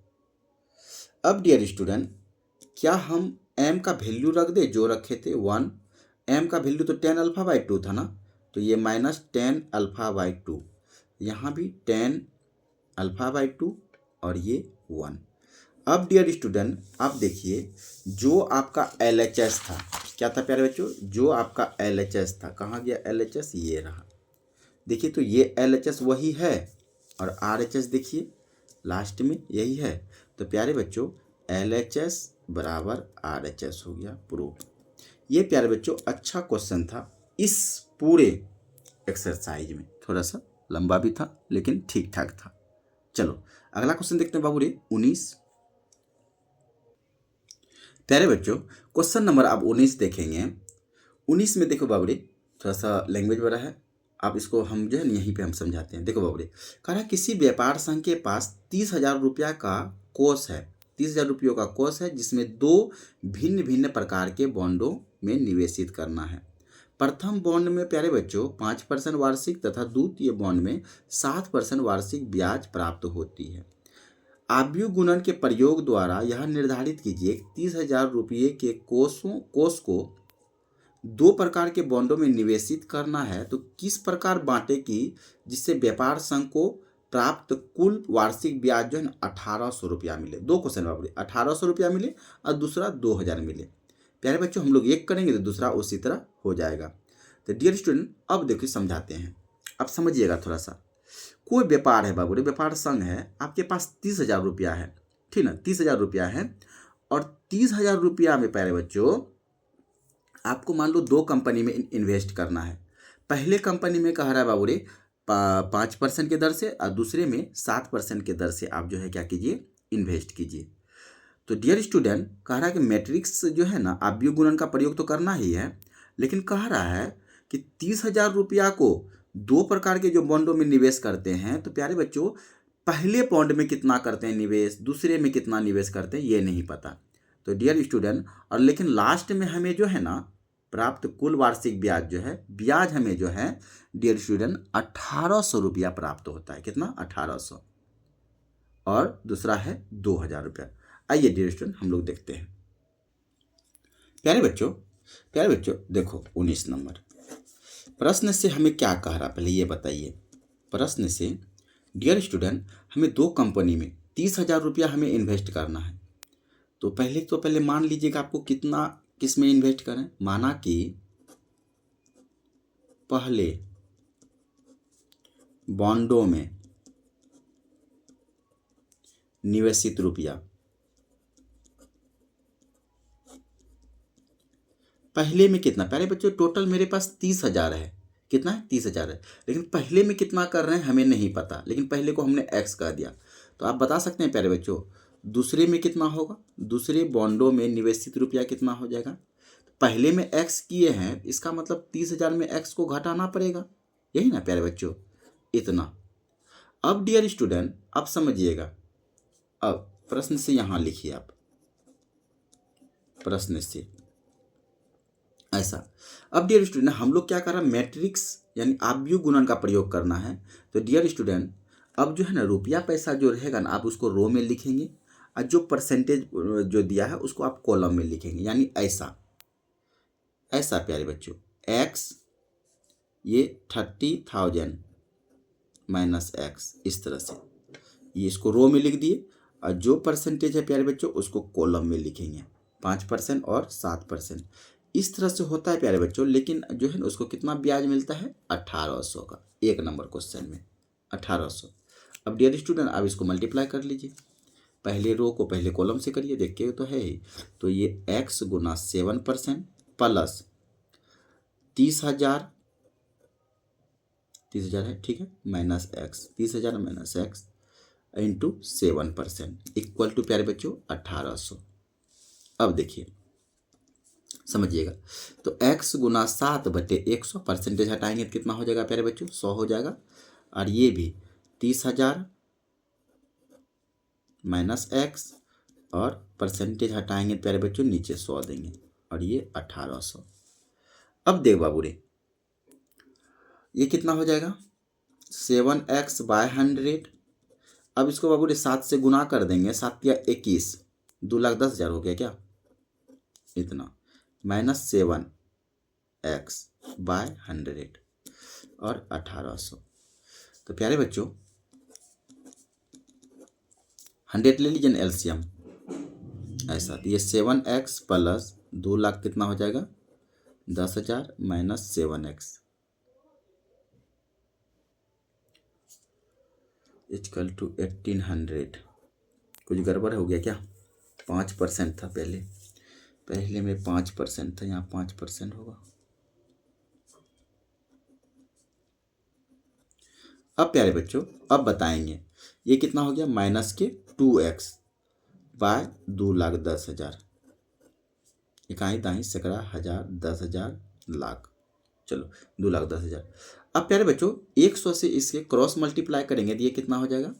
अब डियर स्टूडेंट क्या हम m का वैल्यू रख दे जो रखे थे 1, m का वैल्यू तो 10 अल्फा बाई 2 था ना तो ये -10 अल्फा बाई 2, यहाँ भी 10 अल्फा बाई 2 और ये 1। अब डियर स्टूडेंट आप देखिए जो आपका LHS था क्या था प्यारे बच्चों, जो आपका LHS था कहाँ गया LHS, ये रहा देखिए। तो ये LHS वही है और RHS देखिए लास्ट में यही है। तो प्यारे बच्चों LHS बराबर RHS हो गया प्रूफ। ये प्यारे बच्चों अच्छा क्वेश्चन था इस पूरे एक्सरसाइज में, थोड़ा सा लंबा भी था लेकिन ठीक ठाक था। चलो अगला क्वेश्चन देखते हैं बाबू रे 19। प्यारे बच्चों क्वेश्चन नंबर आप 19 देखेंगे। 19 में देखो बाबू रे थोड़ा सा लैंग्वेज बड़ा है, आप इसको हम जो है यहीं पे हम समझाते हैं। देखो बाबू रे कह रहा है किसी व्यापार संघ के पास 30,000 रुपया का कोष है, 30,000 रुपयों का कोष है जिसमें 2 भिन्न भिन्न प्रकार के बॉन्डों में निवेशित करना है। प्रथम बॉन्ड में प्यारे बच्चों 5% वार्षिक तथा द्वितीय बॉन्ड में 7% वार्षिक ब्याज प्राप्त होती है। आव्यूह गुणन के प्रयोग द्वारा यह निर्धारित कीजिए 30,000 रुपये के कोष को 2 प्रकार के बॉन्डों में निवेशित करना है तो किस प्रकार बांटे कि जिससे व्यापार संघ को प्राप्त कुल वार्षिक ब्याज जो है ना 1800 रुपया मिले। दो क्वेश्चन बाबू 1800 रुपया मिले और दूसरा 2000 मिले। प्यारे बच्चों हम लोग एक करेंगे तो दूसरा उसी तरह हो जाएगा। तो डियर स्टूडेंट अब देखिए समझाते हैं, अब समझिएगा थोड़ा सा। कोई व्यापार है बाबू, व्यापार संघ है, आपके पास 30,000 रुपया है, ठीक ना, 30,000 रुपया है और 30,000 रुपया में प्यारे बच्चों आपको मान लो 2 कंपनी में इन्वेस्ट करना है। पहले कंपनी में कह रहा है बाबू रे 5% के दर से और दूसरे में 7% के दर से आप जो है क्या कीजिए, इन्वेस्ट कीजिए। तो डियर स्टूडेंट कह रहा है कि मैट्रिक्स जो है ना आव्यूह गुणन का प्रयोग तो करना ही है, लेकिन कह रहा है कि 30,000 रुपया को 2 प्रकार के जो बॉन्डों में निवेश करते हैं, तो प्यारे बच्चों पहले बॉन्ड में कितना करते हैं निवेश, दूसरे में कितना निवेश करते हैं ये नहीं पता। तो डियर स्टूडेंट और लेकिन लास्ट में हमें जो है ना प्राप्त कुल वार्षिक ब्याज जो है, ब्याज हमें जो है डियर स्टूडेंट 1800 रुपया प्राप्त होता है। कितना? 1800 और दूसरा है 2000 रुपया। आइए डियर स्टूडेंट हम लोग देखते हैं। प्यारे बच्चों देखो 19 नंबर प्रश्न से हमें क्या कह रहा पहले ये बताइए। प्रश्न से डियर स्टूडेंट हमें 2 कंपनी में 30,000 रुपया हमें इन्वेस्ट करना है। तो पहले मान लीजिएगा आपको कितना किस में इन्वेस्ट करें। माना कि पहले बॉन्डों में निवेशित रुपया, पहले में कितना, प्यारे बच्चों टोटल मेरे पास 30,000 है। कितना है? 30,000 है, लेकिन पहले में कितना कर रहे हैं हमें नहीं पता, लेकिन पहले को हमने x कह दिया। तो आप बता सकते हैं प्यारे बच्चों दूसरे में कितना होगा, दूसरे बॉन्डों में निवेशित रुपया कितना हो जाएगा। तो पहले में x किए हैं, इसका मतलब 30,000 में x को घटाना पड़ेगा, यही ना प्यारे बच्चों, इतना। अब डियर स्टूडेंट अब समझिएगा, अब प्रश्न से यहाँ लिखिए आप, प्रश्न से ऐसा। अब डियर स्टूडेंट हम लोग क्या कर रहे हैं, मैट्रिक्स यानी आव्यूह गुणन का प्रयोग करना है। तो डियर स्टूडेंट अब जो है ना रुपया पैसा जो रहेगा ना आप उसको रो में लिखेंगे और जो परसेंटेज जो दिया है उसको आप कॉलम में लिखेंगे, यानी ऐसा ऐसा प्यारे बच्चों x ये 30,000 माइनस x, इस तरह से ये इसको रो में लिख दिए और जो परसेंटेज है प्यारे बच्चों उसको कॉलम में लिखेंगे, 5% और 7%, इस तरह से होता है प्यारे बच्चों। लेकिन जो है ना उसको कितना ब्याज मिलता है, 1800 का, 1 नंबर क्वेश्चन में 1800। अब डियर स्टूडेंट आप इसको मल्टीप्लाई कर लीजिए, पहले रो को पहले कॉलम से करिए, देखिए तो है ही। तो ये x गुना 7% प्लस 30,000 है, ठीक है, minus x, 30,000 minus x into 7% equal to प्यारे बच्चों 1800। अब देखिए समझिएगा, तो x गुना 7/100 परसेंटेज हटाएंगे तो कितना हो जाएगा प्यारे बच्चों, 100 हो जाएगा। और ये भी 30,000 माइनस x और परसेंटेज हटाएंगे प्यारे बच्चों नीचे 100 देंगे और ये 1800। अब देख बाबू रे ये कितना हो जाएगा, 7x/100। अब इसको बाबू रे 7 से गुना कर देंगे, 7 या 21, 2,10,000 हो गया क्या, इतना, माइनस 7x/100 और 1800। तो प्यारे बच्चों 100 ले लीजिए ना एलसीएम ऐसा, तो ये 7x प्लस 2 लाख कितना हो जाएगा, 10,000 माइनस 7x इक्वल टू 1800। कुछ गड़बड़ हो गया क्या, 5% था पहले में 5% था, यहाँ 5% होगा। अब प्यारे बच्चों अब बताएंगे ये कितना हो गया, माइनस के 2x बाय 2,10,000, इकाई दाई सकरा हजार 10,000 लाख, चलो 2,10,000। अब प्यारे बच्चों 100 से इसके क्रॉस मल्टीप्लाई करेंगे तो ये कितना हो जाएगा,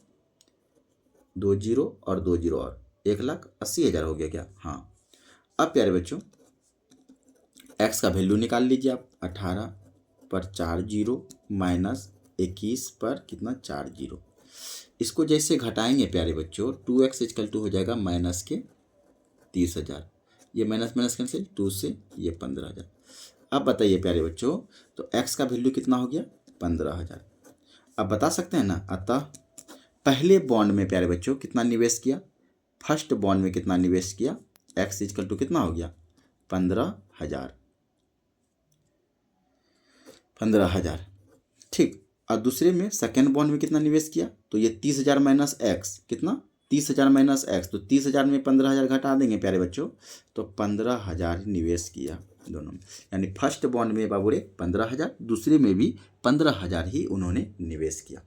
2 जीरो और 2 जीरो और 1,80,000 हो गया क्या, हाँ। अब प्यारे बच्चों x का वैल्यू निकाल लीजिए आप, 18 पर 4 जीरो माइनस 21 पर कितना 4 जीरो, इसको जैसे घटाएंगे प्यारे बच्चों 2x इक्वल टू हो जाएगा माइनस के 30,000, ये माइनस माइनस कैंसिल, 2 से ये 15,000। अब बताइए प्यारे बच्चों तो x का वैल्यू कितना हो गया, 15,000। अब बता सकते हैं ना, अतः पहले बॉन्ड में प्यारे बच्चों कितना निवेश किया, फर्स्ट बॉन्ड में कितना निवेश किया, एक्स इक्वल टू कितना हो गया 15,000, 15,000 ठीक। और दूसरे में सेकेंड बॉन्ड में कितना निवेश किया, तो ये 30,000 माइनस एक्स, कितना 30,000 माइनस एक्स, तो 30,000 में 15,000 घटा देंगे प्यारे बच्चों, तो 15,000 निवेश किया दोनों में। यानी फर्स्ट बॉन्ड में बाबूरे 15,000, दूसरे में भी 15,000 ही उन्होंने निवेश किया।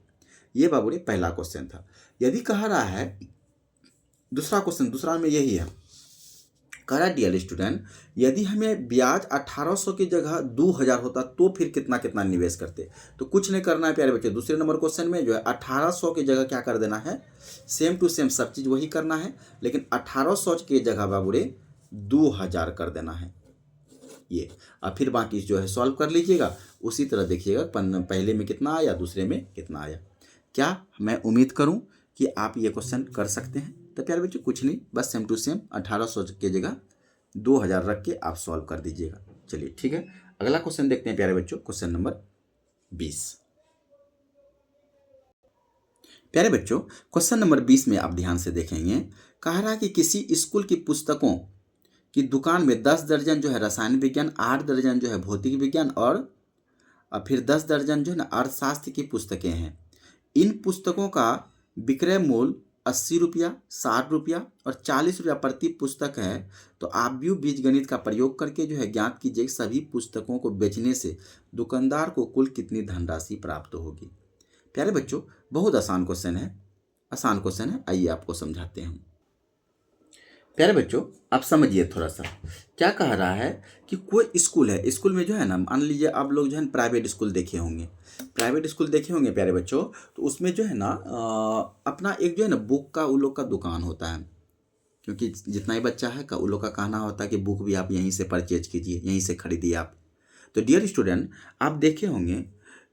ये बाबूरे पहला क्वेश्चन था। यदि कह रहा है दूसरा क्वेश्चन, दूसरा में यही है, कह रहा है डियर स्टूडेंट, यदि हमें ब्याज 1800 की जगह 2000 होता तो फिर कितना कितना निवेश करते। तो कुछ नहीं करना है प्यारे बच्चे, दूसरे नंबर क्वेश्चन में जो है 1800 की जगह क्या कर देना है, सेम टू सेम सब चीज़ वही करना है, लेकिन 1800 की जगह बाबूरे 2000 कर देना है ये। अब फिर बाकी जो है सॉल्व कर लीजिएगा, उसी तरह देखिएगा पहले में कितना आया, दूसरे में कितना आया। क्या मैं उम्मीद करूं कि आप ये क्वेश्चन कर सकते हैं। तो प्यारे बच्चों कुछ नहीं, बस सेम टू सेम 1800 की जगह 2000 रख के आप सॉल्व कर दीजिएगा। चलिए ठीक है, अगला क्वेश्चन देखते हैं प्यारे बच्चों, क्वेश्चन नंबर 20। प्यारे बच्चों क्वेश्चन नंबर 20 में आप ध्यान से देखेंगे, कह रहा है कि किसी स्कूल की पुस्तकों की दुकान में 10 दर्जन जो है रसायन विज्ञान, 8 दर्जन जो है भौतिक विज्ञान और फिर 10 दर्जन जो है ना अर्थशास्त्र की पुस्तकें हैं। इन पुस्तकों का विक्रय मूल्य 80 रुपया, 60 रुपया और 40 रुपया प्रति पुस्तक है। तो आप भी बीजगणित का प्रयोग करके जो है ज्ञात कीजिए सभी पुस्तकों को बेचने से दुकानदार को कुल कितनी धनराशि प्राप्त होगी। प्यारे बच्चों बहुत आसान क्वेश्चन है, आसान क्वेश्चन है, आइए आपको समझाते हैं हम। प्यारे बच्चों आप समझिए थोड़ा सा, क्या कह रहा है कि कोई स्कूल है, स्कूल में जो है ना मान लीजिए आप लोग जो है प्राइवेट स्कूल देखे होंगे, प्राइवेट स्कूल देखे होंगे प्यारे बच्चों, तो उसमें जो है ना अपना एक जो है ना बुक का उन लोग का दुकान होता है, क्योंकि जितना ही बच्चा है का उन लोग का कहना होता है कि बुक भी आप यहीं से परचेज कीजिए, यहीं से खरीदिए आप। तो डियर स्टूडेंट आप देखे होंगे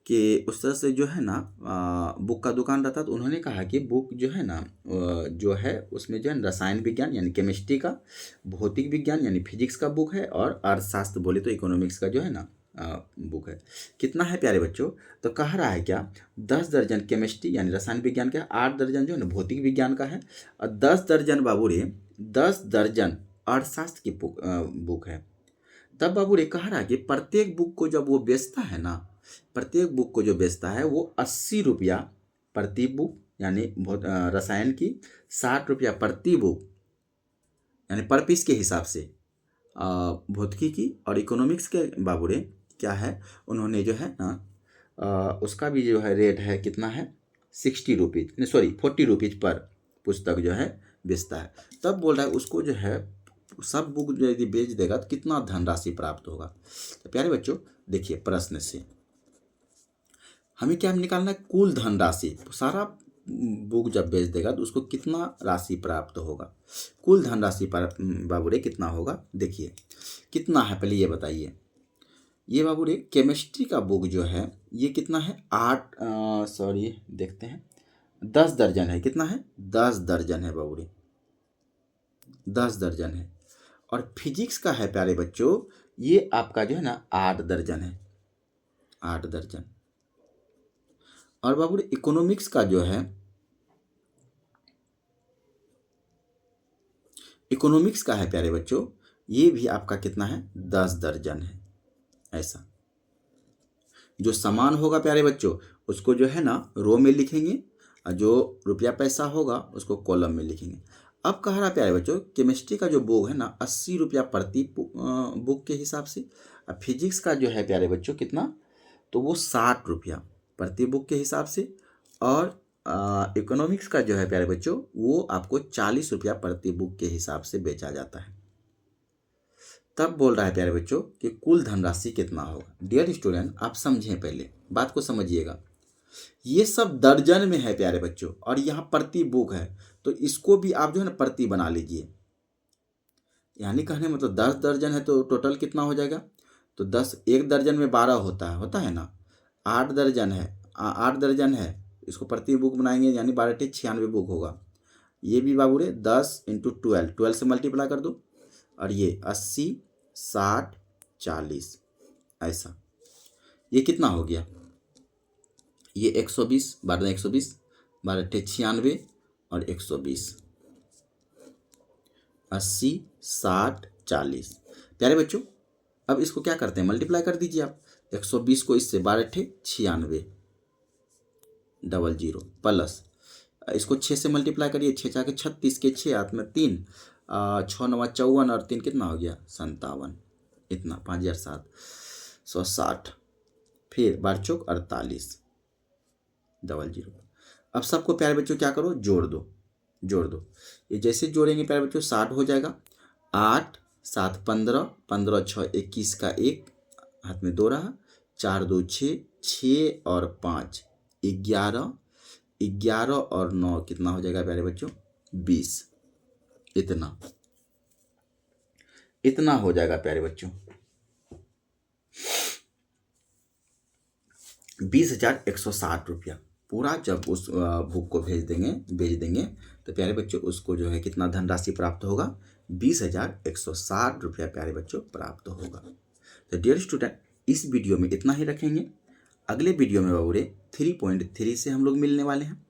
कि उस तरह से जो है ना बुक का दुकान रहता, तो उन्होंने कहा कि बुक जो है ना जो है उसमें जो है रसायन विज्ञान यानी केमिस्ट्री का, भौतिक विज्ञान यानी फिजिक्स का बुक है, और अर्थशास्त्र बोले तो इकोनॉमिक्स का जो है ना बुक है। कितना है प्यारे बच्चों, तो कह रहा है क्या 10 दर्जन केमिस्ट्री यानी रसायन विज्ञान का है, 8 दर्जन जो है ना भौतिक विज्ञान का है, और 10 दर्जन बाबूरे 10 दर्जन अर्थशास्त्र की बुक है। तब बाबूरे कह रहा है कि प्रत्येक बुक को जब वो बेचता है ना, प्रत्येक बुक को जो बेचता है वो 80 रुपया प्रति बुक यानी रसायन की, 60 रुपया प्रति बुक यानी पर पीस के हिसाब से भौतिकी की, और इकोनॉमिक्स के बाबूरे क्या है उन्होंने जो है ना उसका भी जो है रेट है कितना है 60 रुपीज़, सॉरी 40 रुपीज़ पर पुस्तक जो है बेचता है। तब बोल रहा है उसको जो है सब बुक जो यदि बेच देगा तो कितना धनराशि प्राप्त होगा। तो प्यारे बच्चों देखिए प्रश्न से हमें क्या निकालना है, कुल धनराशि, सारा बुक जब बेच देगा तो उसको कितना राशि प्राप्त होगा, कुल धनराशि बाबूरे कितना होगा। देखिए कितना है पहले ये बताइए। ये बाबूरे केमिस्ट्री का बुक जो है ये कितना है 8 सॉरी देखते हैं 10 दर्जन है, कितना है 10 दर्जन है बाबूरे, 10 दर्जन है। और फिजिक्स का है प्यारे बच्चों ये आपका जो है ना 8 दर्जन है, 8 दर्जन। और बाबूरे इकोनॉमिक्स का जो है, इकोनॉमिक्स का है प्यारे बच्चों ये भी आपका कितना है 10 दर्जन है। ऐसा जो सामान होगा प्यारे बच्चों उसको जो है ना रो में लिखेंगे, और जो रुपया पैसा होगा उसको कॉलम में लिखेंगे। अब कह रहा प्यारे बच्चों केमिस्ट्री का जो बुक है ना 80 रुपया प्रति बुक के हिसाब से, और फिजिक्स का जो है प्यारे बच्चों कितना, तो वो 60 रुपया प्रति बुक के हिसाब से, और इकोनॉमिक्स का जो है प्यारे बच्चों वो आपको 40 रुपया प्रति बुक के हिसाब से बेचा जाता है। तब बोल रहा है प्यारे बच्चों कि कुल धनराशि कितना होगा। डियर स्टूडेंट आप समझें, पहले बात को समझिएगा, ये सब दर्जन में है प्यारे बच्चों, और यहाँ प्रति बुक है, तो इसको भी आप जो है ना प्रति बना लीजिए, यानी कहने मतलब 10 दर्जन है तो टोटल कितना हो जाएगा, तो 10 एक दर्जन में 12 होता है ना, 8 दर्जन है 8 दर्जन है, इसको प्रति बुक बनाएंगे यानी 12 × 96 बुक होगा। ये भी बाबूरे 10 × 12 से मल्टीप्लाई कर दो, और ये 80 60 40 ऐसा, ये कितना हो गया, ये 120 12 120 12 अट्ठे 96 और 120, 80, 60, 40। प्यारे बच्चों अब इसको क्या करते हैं, मल्टीप्लाई कर दीजिए आप 120 को इससे, 12 अट्ठे 96, 00 प्लस इसको 6 से मल्टीप्लाई करिए, 6 चाके 36 के 6 हाथ में 3, 6 9 54 और 3 कितना हो गया 57, इतना 5760। फिर 12 चौक 48, 00। अब सबको प्यारे बच्चों क्या करो, जोड़ दो। ये जैसे जोड़ेंगे प्यारे बच्चों 60 हो जाएगा, 8 7 15, 15 6 21 का 1 हाथ में 2 रहा, 4 2 6, 6 और 5 11, 11 और 9 कितना हो जाएगा प्यारे बच्चों 20। इतना हो जाएगा प्यारे बच्चों 20,160 रुपया पूरा। जब उस बुक को भेज देंगे तो प्यारे बच्चों उसको जो है कितना धनराशि प्राप्त होगा, 20,160 रुपया प्यारे बच्चों प्राप्त होगा। तो डियर स्टूडेंट इस वीडियो में इतना ही रखेंगे। अगले वीडियो में बाबूरे 3.3 से हम लोग मिलने वाले हैं।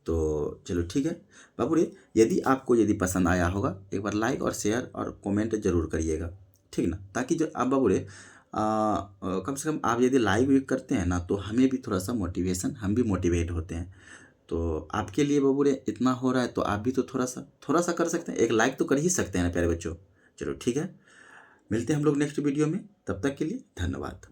तो चलो ठीक है बाबूरे, यदि पसंद आया होगा एक बार लाइक और शेयर और कमेंट जरूर करिएगा, ठीक ना, ताकि जो आप बाबूरे कम से कम आप यदि लाइक भी करते हैं ना तो हमें भी थोड़ा सा मोटिवेशन, हम भी मोटिवेट होते हैं। तो आपके लिए बाबूरे इतना हो रहा है तो आप भी तो थोड़ा सा कर सकते हैं, एक लाइक तो कर ही सकते हैं ना प्यारे बच्चों। चलो ठीक है, मिलते हैं हम लोग नेक्स्ट वीडियो में, तब तक के लिए धन्यवाद।